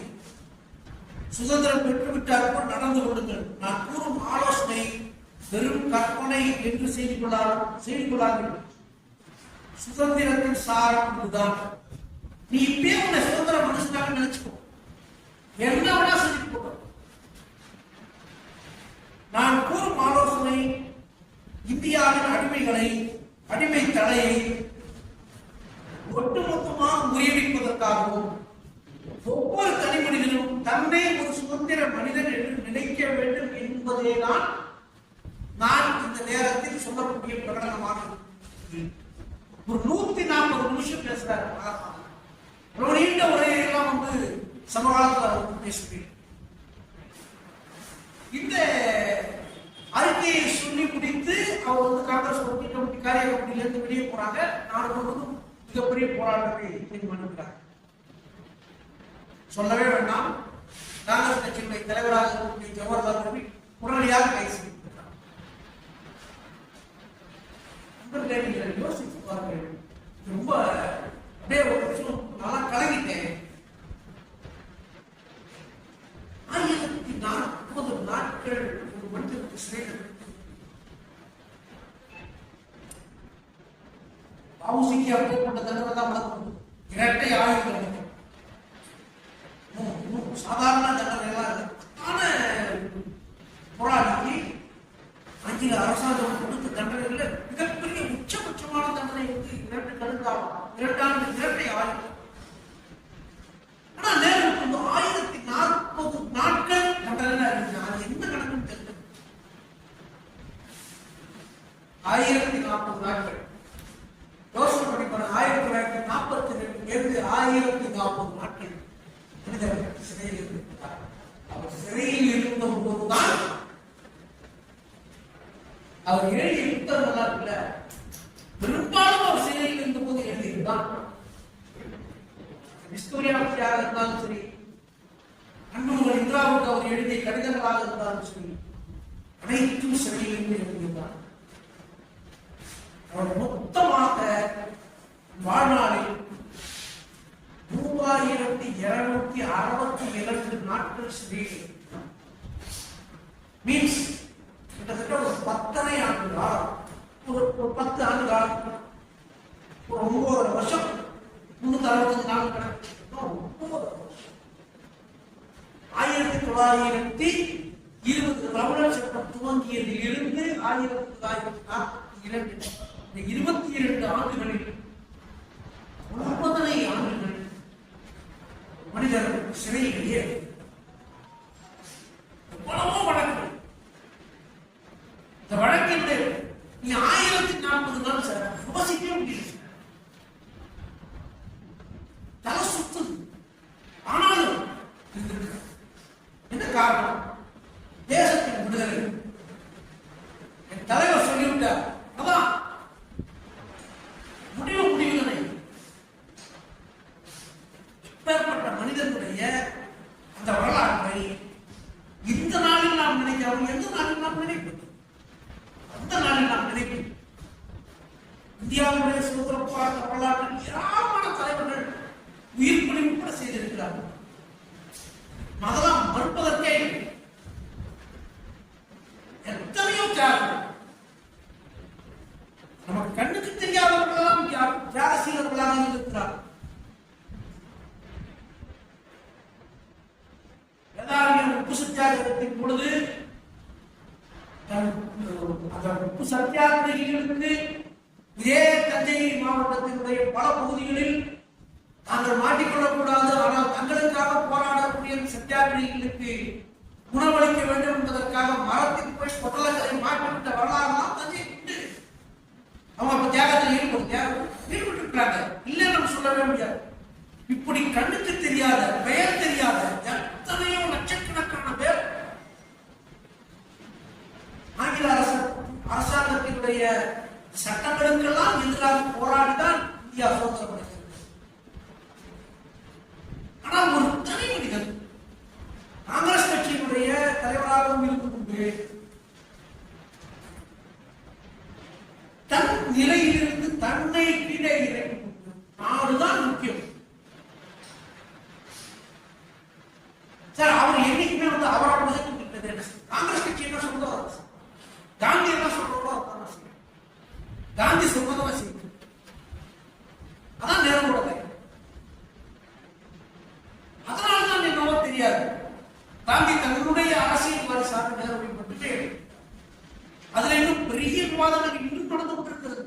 சுதந்திரம் பெற்றுவிட்டார் போல் நடந்து கொள்ளுங்கள். நான் கூறும் ஆலோசனை வெறும் கற்பனை என்று செய்து கொள்ளாதீர்கள். சுதந்திரத்தின் சாரம் இதுதான். நீ இப்பயே உன்னை சுதந்திர மனுஷனாக நினைச்சுக்கோ. என்ன வேணா செஞ்சு போக. நான் கூறும் ஆலோசனை இந்தியாவின் அடிமை தடையை ஒட்டுமொத்தமாக முறியடிப்பதற்காகவும் ஒவ்வொரு தனிமனிதனும் தன்னை ஒரு சுதந்திர மனிதன் என்று நினைக்க வேண்டும் என்பதேதான் நான் இந்த நேரத்தில் சொல்லக்கூடிய பிரகடனமாக ஒரு 140 நிமிஷம் பேசுறாரு மகாத்மா. ரொம்ப நீண்ட உரையெல்லாம் சமகாலத்தில் பேசுகிறேன். இந்த அறிக்கையை சொல்லி முடித்து அவர் காங்கிரஸ் கமிட்டி காரிய கமிட்டியிலிருந்து வெளியே போறாங்க. நாடு முழுவதும் மிகப்பெரிய போராட்டத்தை தீர்மானிக்கிறார். சொல்லவே வேண்டாம், காங்கிரஸ் கட்சியினுடைய தலைவராக இருக்கக்கூடிய ஜவஹர்லால் நேரு உடனடியாக கைது செய்யப்பட்டார். யோசிச்சு பாருங்க. ரொம்ப அப்படியே ஒரு நிமிஷம் நல்லா கலங்கிட்டேன். 1040 நாட்கள் ஒரு மனிதனுக்கு சிறையில் பாவுசிக்கு அப்படிப்பட்ட தண்டனை தான் வழக்கம். இரட்டை ஆயுள் தண்டனை, சாதாரண தண்டனை எல்லாம் இல்லை. ஆன போராளிக்கு அஞ்சில் அரசாங்கம் கொடுத்த தண்டனைகள்ல மிகப்பெரிய உச்சபட்சமான தண்டனை இரட்டை ஆயுள். ஆனா நேரம் 1040 நாட்கள் தண்டனை இருக்கு. அது எந்த கணக்குன்னு தெரியல. 1040 நாட்கள் யோசனை பண்ணி பாருங்க. 1942 1040 நாட்கள் மனிதர்கள் சிறையில் இருக்கிறார். அவர் சிறையில் இருந்த போதுதான் அவர் எழுதிய புத்தகங்கள்லாம் இருக்குல்ல, பெரும்பாலும் அவர் சிறையில் இருந்த போது எழுதியிருந்தான். டிஸ்கவரி ஆஃபியாக இருந்தாலும் சரி, அன்புமணி இந்திராவுக்கு அவர் எழுதிய கடிதங்களாக இருந்தாலும் சரி, அனைத்தும் சிறையிலிருந்து எழுதியிருந்தார். அவர் மொத்தமாக வாழ்நாளில் 3262 நாட்கள் சிறையில், மீன்ஸ் கிட்டத்தட்ட ஒரு 10 ஆண்டு காலம், ஒரு 10 ஆண்டு காலம், ஒரு 9 வருஷம், 365 நாள் கணக்கு 19 வருஷம். 1942 1920 ரவுலட் சட்டம் துவங்கியதிலிருந்து 1942 இந்த 22 ஆண்டுகளில் 9 ஆண்டுகள் மனிதர் சிறையிலேயே எவ்வளவோ வழக்குகள். இந்த வழக்கில் நீ 1040 நாள் சார் யோசிக்கவே முடியல, தலை சுத்து. ஆனாலும் என்ன காரணம்? தேசத்தின் விடுதலை. என் தலைவர் சொல்லிவிட்டார், அதான் முடிவுகளை எப்பேற்பட்ட மனிதனுடைய அந்த வரலாற்றை இந்த நாளில் நாம் நினைக்கிறோம். எந்த நாளில் நாம் நினைப்போம்? அந்த நாளில் நாம் நினைப்போம். இந்தியாவுடைய சுதந்திர போராட்ட வரலாற்றில் ஏராளமான தலைவர்கள் உயிர் பலி கூட செய்திருக்கிறார்கள். அதெல்லாம் மறுப்பதற்கே எத்தனையோ தியாகம். நமக்கு கண்ணுக்கு தெரியாதவர்களெல்லாம் தியாகசீலர்களாக இருக்கிறார். வேதாரண்யம் உப்பு சத்தியாகிரகத்தின் பொழுது உப்பு சத்தியாகிரகிகளுக்கு இதே தஞ்சை மாவட்டத்தினுடைய பல பகுதிகளில் தாங்கள் மாட்டிக்கொள்ளக்கூடாது, ஆனால் தங்களுக்காக போராடக்கூடிய சத்தியாகிரகிகளுக்கு உணவளிக்க வேண்டும் என்பதற்காக மரத்தில் போய் பொட்டலங்களை மாற்றிவிட்ட வரலாறுலாம் தஞ்சை உண்டு. அவங்க அப்ப தியாகத்தில் ஈடுபட்டிருக்கிறாங்க, இல்லைன்னு நம்ம சொல்லவே முடியாது. இப்படி கண்ணுக்கு தெரியாத, பெயர் தெரியாத எத்தனையோ லட்சக்கணக்கான பேர் ஆங்கில அரசாங்கத்தினுடைய சட்டங்களுக்கெல்லாம் எதிராக போராடிதான் இந்தியா சுதந்திரம். ஆனால் ஒரு தனி மனிதன் காங்கிரஸ் கட்சியினுடைய தலைவராகவும் இருக்கும்போது தன் நிலையிலிருந்து தன்னை கீழே இறக்கி நாடுதான் முக்கியம். சார் அவர் என்னைக்குமே அவரோட காங்கிரஸ் கட்சி என்ன சொல்றதோ காந்தி என்ன சொல்றதோ காந்தி சொல்றதோ செய்யும். அதான் நேரோட அதனால்தான் என்னவோ தெரியாது காந்தி தன்னுடைய அரசியல் வாரிசாக நேரப்பட்டு அதுல இன்னும் பெரிய விவாதங்கள் இன்றும் நடந்து கொண்டிருக்கிறது.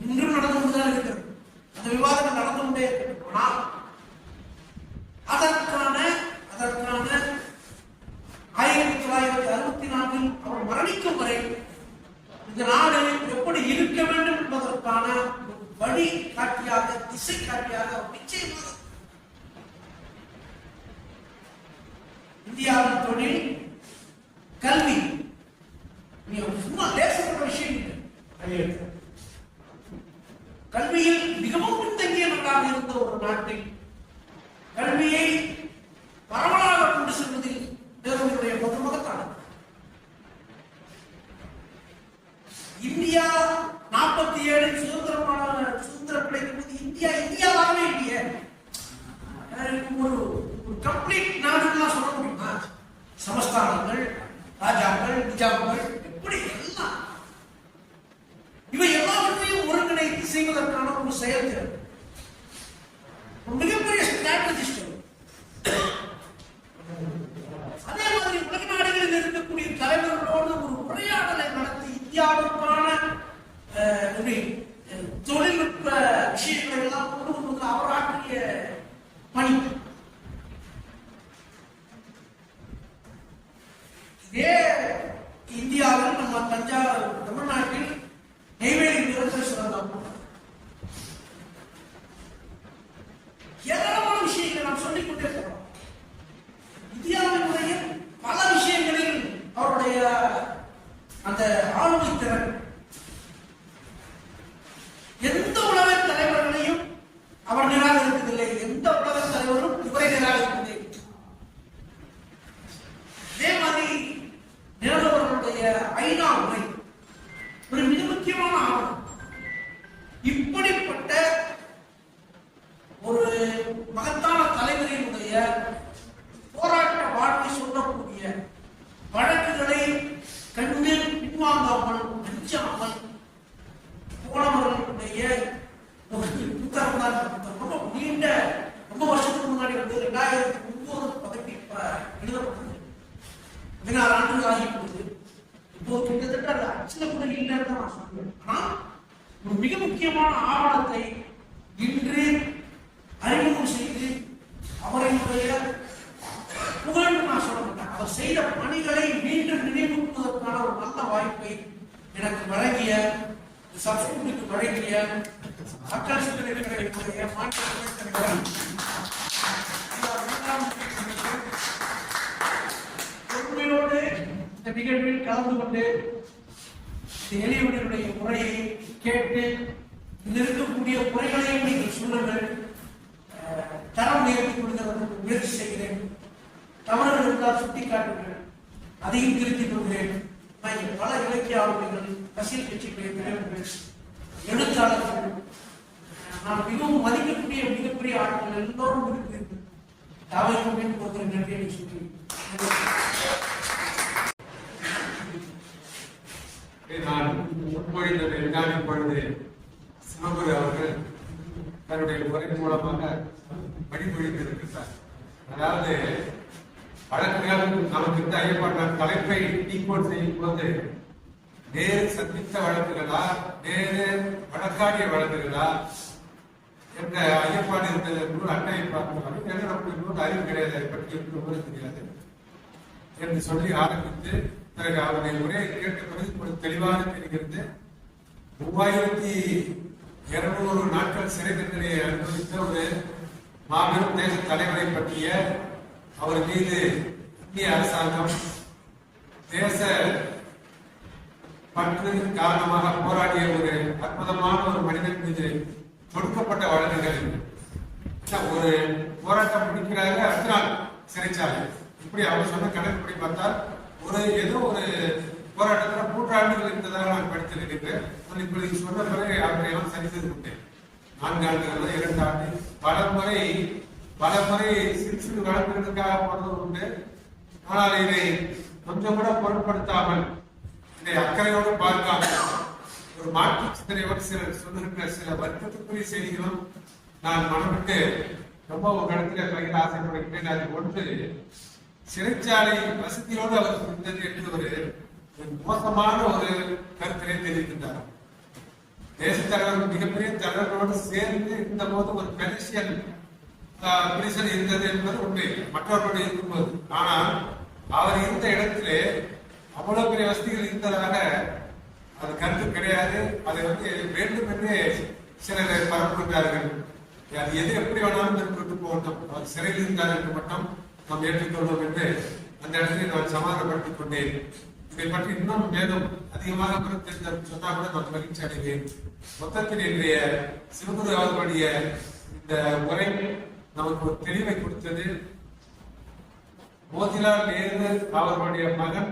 இன்றும் நடந்து கொண்டுதான் இருக்கிறது. அந்த விவாதங்கள் நடந்து கொண்டே இருக்கிறது. ஆனால் அதற்கான 1964 அவர் மரணிக்கும் வரை இந்த நாடு எப்படி இருக்க வேண்டும் என்பதற்கான வழி காட்டியாக, திசை காட்டியாக நிச்சயமாக இந்தியாவின் தொழில், கல்வி சும்மா லேசப்பட்ட விஷயம் இல்லை. கல்வியில் மிகவும் பின்தங்கிய நாடாக இருந்த ஒரு நாட்டில் கல்வியை பரவலாக கொண்டு செல்வதில் நேருவினுடைய மகத்தான இந்தியா 47 சுதந்திரம் கிடைக்கும் இந்தியா இந்தியாவாகவே இல்லையே. ஒரு கம்ப்ளீட் நாடுலாம் சொல்ல முடியுமா? சமஸ்தானங்கள், ராஜாக்கள், நிஜாம்கள், எப்படி எல்லாம் இவை எல்லாவற்றையும் ஒருங்கிணைத்து செய்வதற்கான ஒரு செயல்திறன், மிகப்பெரிய ஸ்ட்ராட்டஜிஸ்ட். அதே மாதிரி உலக நாடுகளில் இருக்கக்கூடிய தலைவர்களோடு ஒரு உரையாடலை நடத்தி இந்தியாவுக்கான தொழில்நுட்ப விஷயங்களை எல்லாம் கொண்டு வருவது அவர் ஆற்றிய பணி. இதே இந்தியாவில் நம்ம தமிழ்நாட்டில் நெய்வேலி நிறுவனத்தை சொல்லலாம். ஏராளமான விஷயங்களை நாம் சொல்லிக் கொண்டே போறோம். இந்தியாவினுடைய பல விஷயங்களில் அவருடைய அந்த ஆளுமை திறன் எந்த உலக தலைவர்களையும் அவர் நிராகரிப்பதில்லை. எந்த உலக தலைவரும் இவரை நிராகரிப்பதில்லை. அதே மாதிரி நேருடைய ஐநா உரை 16 ஆண்டுகள் ஆகி போகுது. இப்போ கிட்டத்தட்ட அது அச்சில் கூட இல்லைன்னு தான் நான் சொல்றேன். ஆனா ஒரு மிக முக்கியமான ஆவணத்தை இன்று அறிமுகம் செய்து அவரையுடைய புகழ்ந்து நான் சொல்ல மாட்டேன், அவர் செய்த பணிகளை மீண்டும் நினைவுறுவதற்கான ஒரு நல்ல வாய்ப்பை எனக்கு வழங்கிய சப்ஸ்டிடியூட்டுக்கு வழங்கிய மக்கள் சிந்தனைகளுடைய பொறுமையோடு இந்த நிகழ்வில் கலந்து கொண்டு எளியவர்களுடைய முறையை கேட்டு இருக்கக்கூடிய முறைகளையும் நீங்கள் சொல்லுங்கள். தரம் உயர்த்திக் கொள்கிறதற்கு முயற்சி செய்கிறேன். தவறுகள் இருந்தால் சுட்டிக்காட்டுங்கள், அதையும் திருத்திக் கொள்கிறேன். பல இலக்கிய ஆளுமைகள், அரசியல் கட்சிகளுடைய தலைவர்கள், எழுத்தாளர்கள், நான் மிகவும் மதிக்கக்கூடிய மிகப்பெரிய ஆட்கள் எல்லோரும் இருக்கிறீர்கள். தாவைக்கும் போகிற நன்றியை சொல்லி நான் முன்மொழிந்த விஞ்ஞானி பொழுது சிவகுரு அவர்கள் தன்னுடைய உரை மூலமாக வழிமொழிந்திருக்கிறார். அதாவது வழக்குகள் நமக்கு இந்த ஐயப்பாட்டான தலைப்பை டீகோட் செய்யும் போது நேரு சந்தித்த வழக்குகளா, நேரு வழக்காடிய வழக்குகளா என்ற ஐயப்பாடு இருந்தது அட்டையை பார்க்கிறார்கள். ஏன்னா நமக்கு இன்னொரு அறிவு கிடையாது, அதை பற்றி எப்படி தெரியாது என்று சொல்லி ஆரம்பித்து பிறகு அவருடைய உரையை கேட்ட பிறகு தெளிவாக தெரிகிறது. 3200 நாட்கள் சிறை தண்டனையை அனுபவித்த ஒரு மாபெரும் தேச தலைவரை பற்றிய அவர் மீது இந்திய அரசாங்கம் தேச பற்று காரணமாக போராடிய ஒரு அற்புதமான ஒரு மனிதன் மீது தொடுக்கப்பட்ட வழக்குகள். ஒரு போராட்டம் முடிக்கிறாங்க, அடுத்த நாள் சிறைச்சாலை. இப்படி அவர் சொன்ன கணக்குப்படி பார்த்தால் ஏதோ ஒரு போராட்டத்தில் 3 ஆண்டுகள் இருந்ததாக நான் படித்திருக்கிறேன். இப்படி சொன்ன பிறகு அவரை எல்லாம் சரி செய்து கொண்டேன். 4 ஆண்டுகள் 2 ஆண்டு பல முறை சிறு வழக்குகளுக்காக போனது உண்டு. ஆனால் இதை கொஞ்சம் கூட பொருட்படுத்தாமல், இதை அக்கறையோடு பார்க்காமல், ஒரு மாற்று சிந்தனையோடு சிலர் சொல்லுகின்ற சில வருத்தத்துக்குரிய செய்திகளும் நான் மனமிட்டு ரொம்ப ஒரு இடத்துல பகிர ஆசைப்படுகிறேன். அது ஒன்று, சிறைச்சாலை வசதியோடு அவர் இருந்தது என்று ஒரு மோசமான ஒரு கருத்தினை தெரிவிக்கின்றார். தேச தலைவர் மிகப்பெரிய தலைவர்களோடு சேர்ந்து இருந்த போது ஒரு பெனிஷியல் பிரிசன் இருந்தது என்பது உண்மை, மற்றவர்களோடு இருக்கும்போது. ஆனால் அவர் இருந்த இடத்திலே அவ்வளவு பெரிய வசதிகள் இருந்ததாக அது கருத்து கிடையாது. அதை வேண்டும் என்றே சிலர் பரப்புகின்றார்கள். அது எது எப்படி வேணாலும் இருந்துட்டு போகட்டும், அவர் சிறையில் இருந்தார் என்று மட்டும் நாம் ஏற்றுக்கொள்வோம் என்று அந்த இடத்தில் நான் சமாதானப்படுத்திக் கொண்டேன். இதை பற்றி இன்னும் மேலும் அதிகமாக சொன்னா கூட நான் மகிழ்ச்சி அடைவேன். மொத்தத்தில் இன்றைய சிவகுரு அவர்களுடைய இந்த உரை நமக்கு ஒரு தெளிவை கொடுத்தது. மோதிலால் நேரு அவர்களுடைய மகன்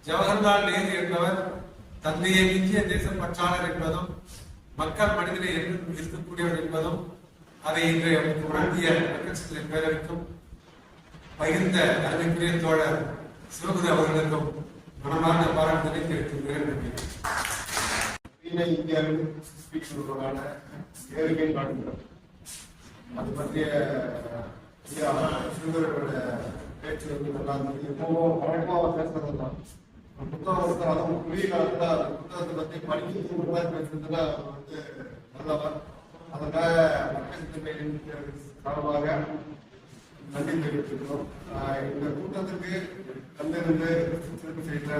ஜவஹர்லால் நேரு என்பவர் தந்தையை மிஞ்சிய தேசப்பற்றாளர் என்பதும் மக்கள் மனிதனை என்றும் இருக்கக்கூடியவர் என்பதும் அதை இன்றைய வழங்கிய மக்கள் பேரவைக்கும் பகிர்ந்த அருமைக்குரிய தோழர் சிவகுரு அவர்களுக்கும் மனமார்ந்த பாராட்டுதலை தெரிவிக்கின்றேன். இந்தியாவில் ஏறிக்கை காட்டுகிறோம். அது பற்றிய சிவகுருவோட பேச்சு நல்லா இருந்தது. எப்பவும் வழக்கமாக பேசுறது தான் புத்தகம், அதுவும் குறுகிய காலத்துல புத்தகத்தை பற்றி படிக்கிறதுக்கு பேசுறதுல நல்லவர். அதனால மக்கள் சிந்தனையின் காரணமாக நன்றி தெரிவித்துக்கிறோம். இந்த கூட்டத்துக்கு தந்திருந்து சிறப்பு செய்த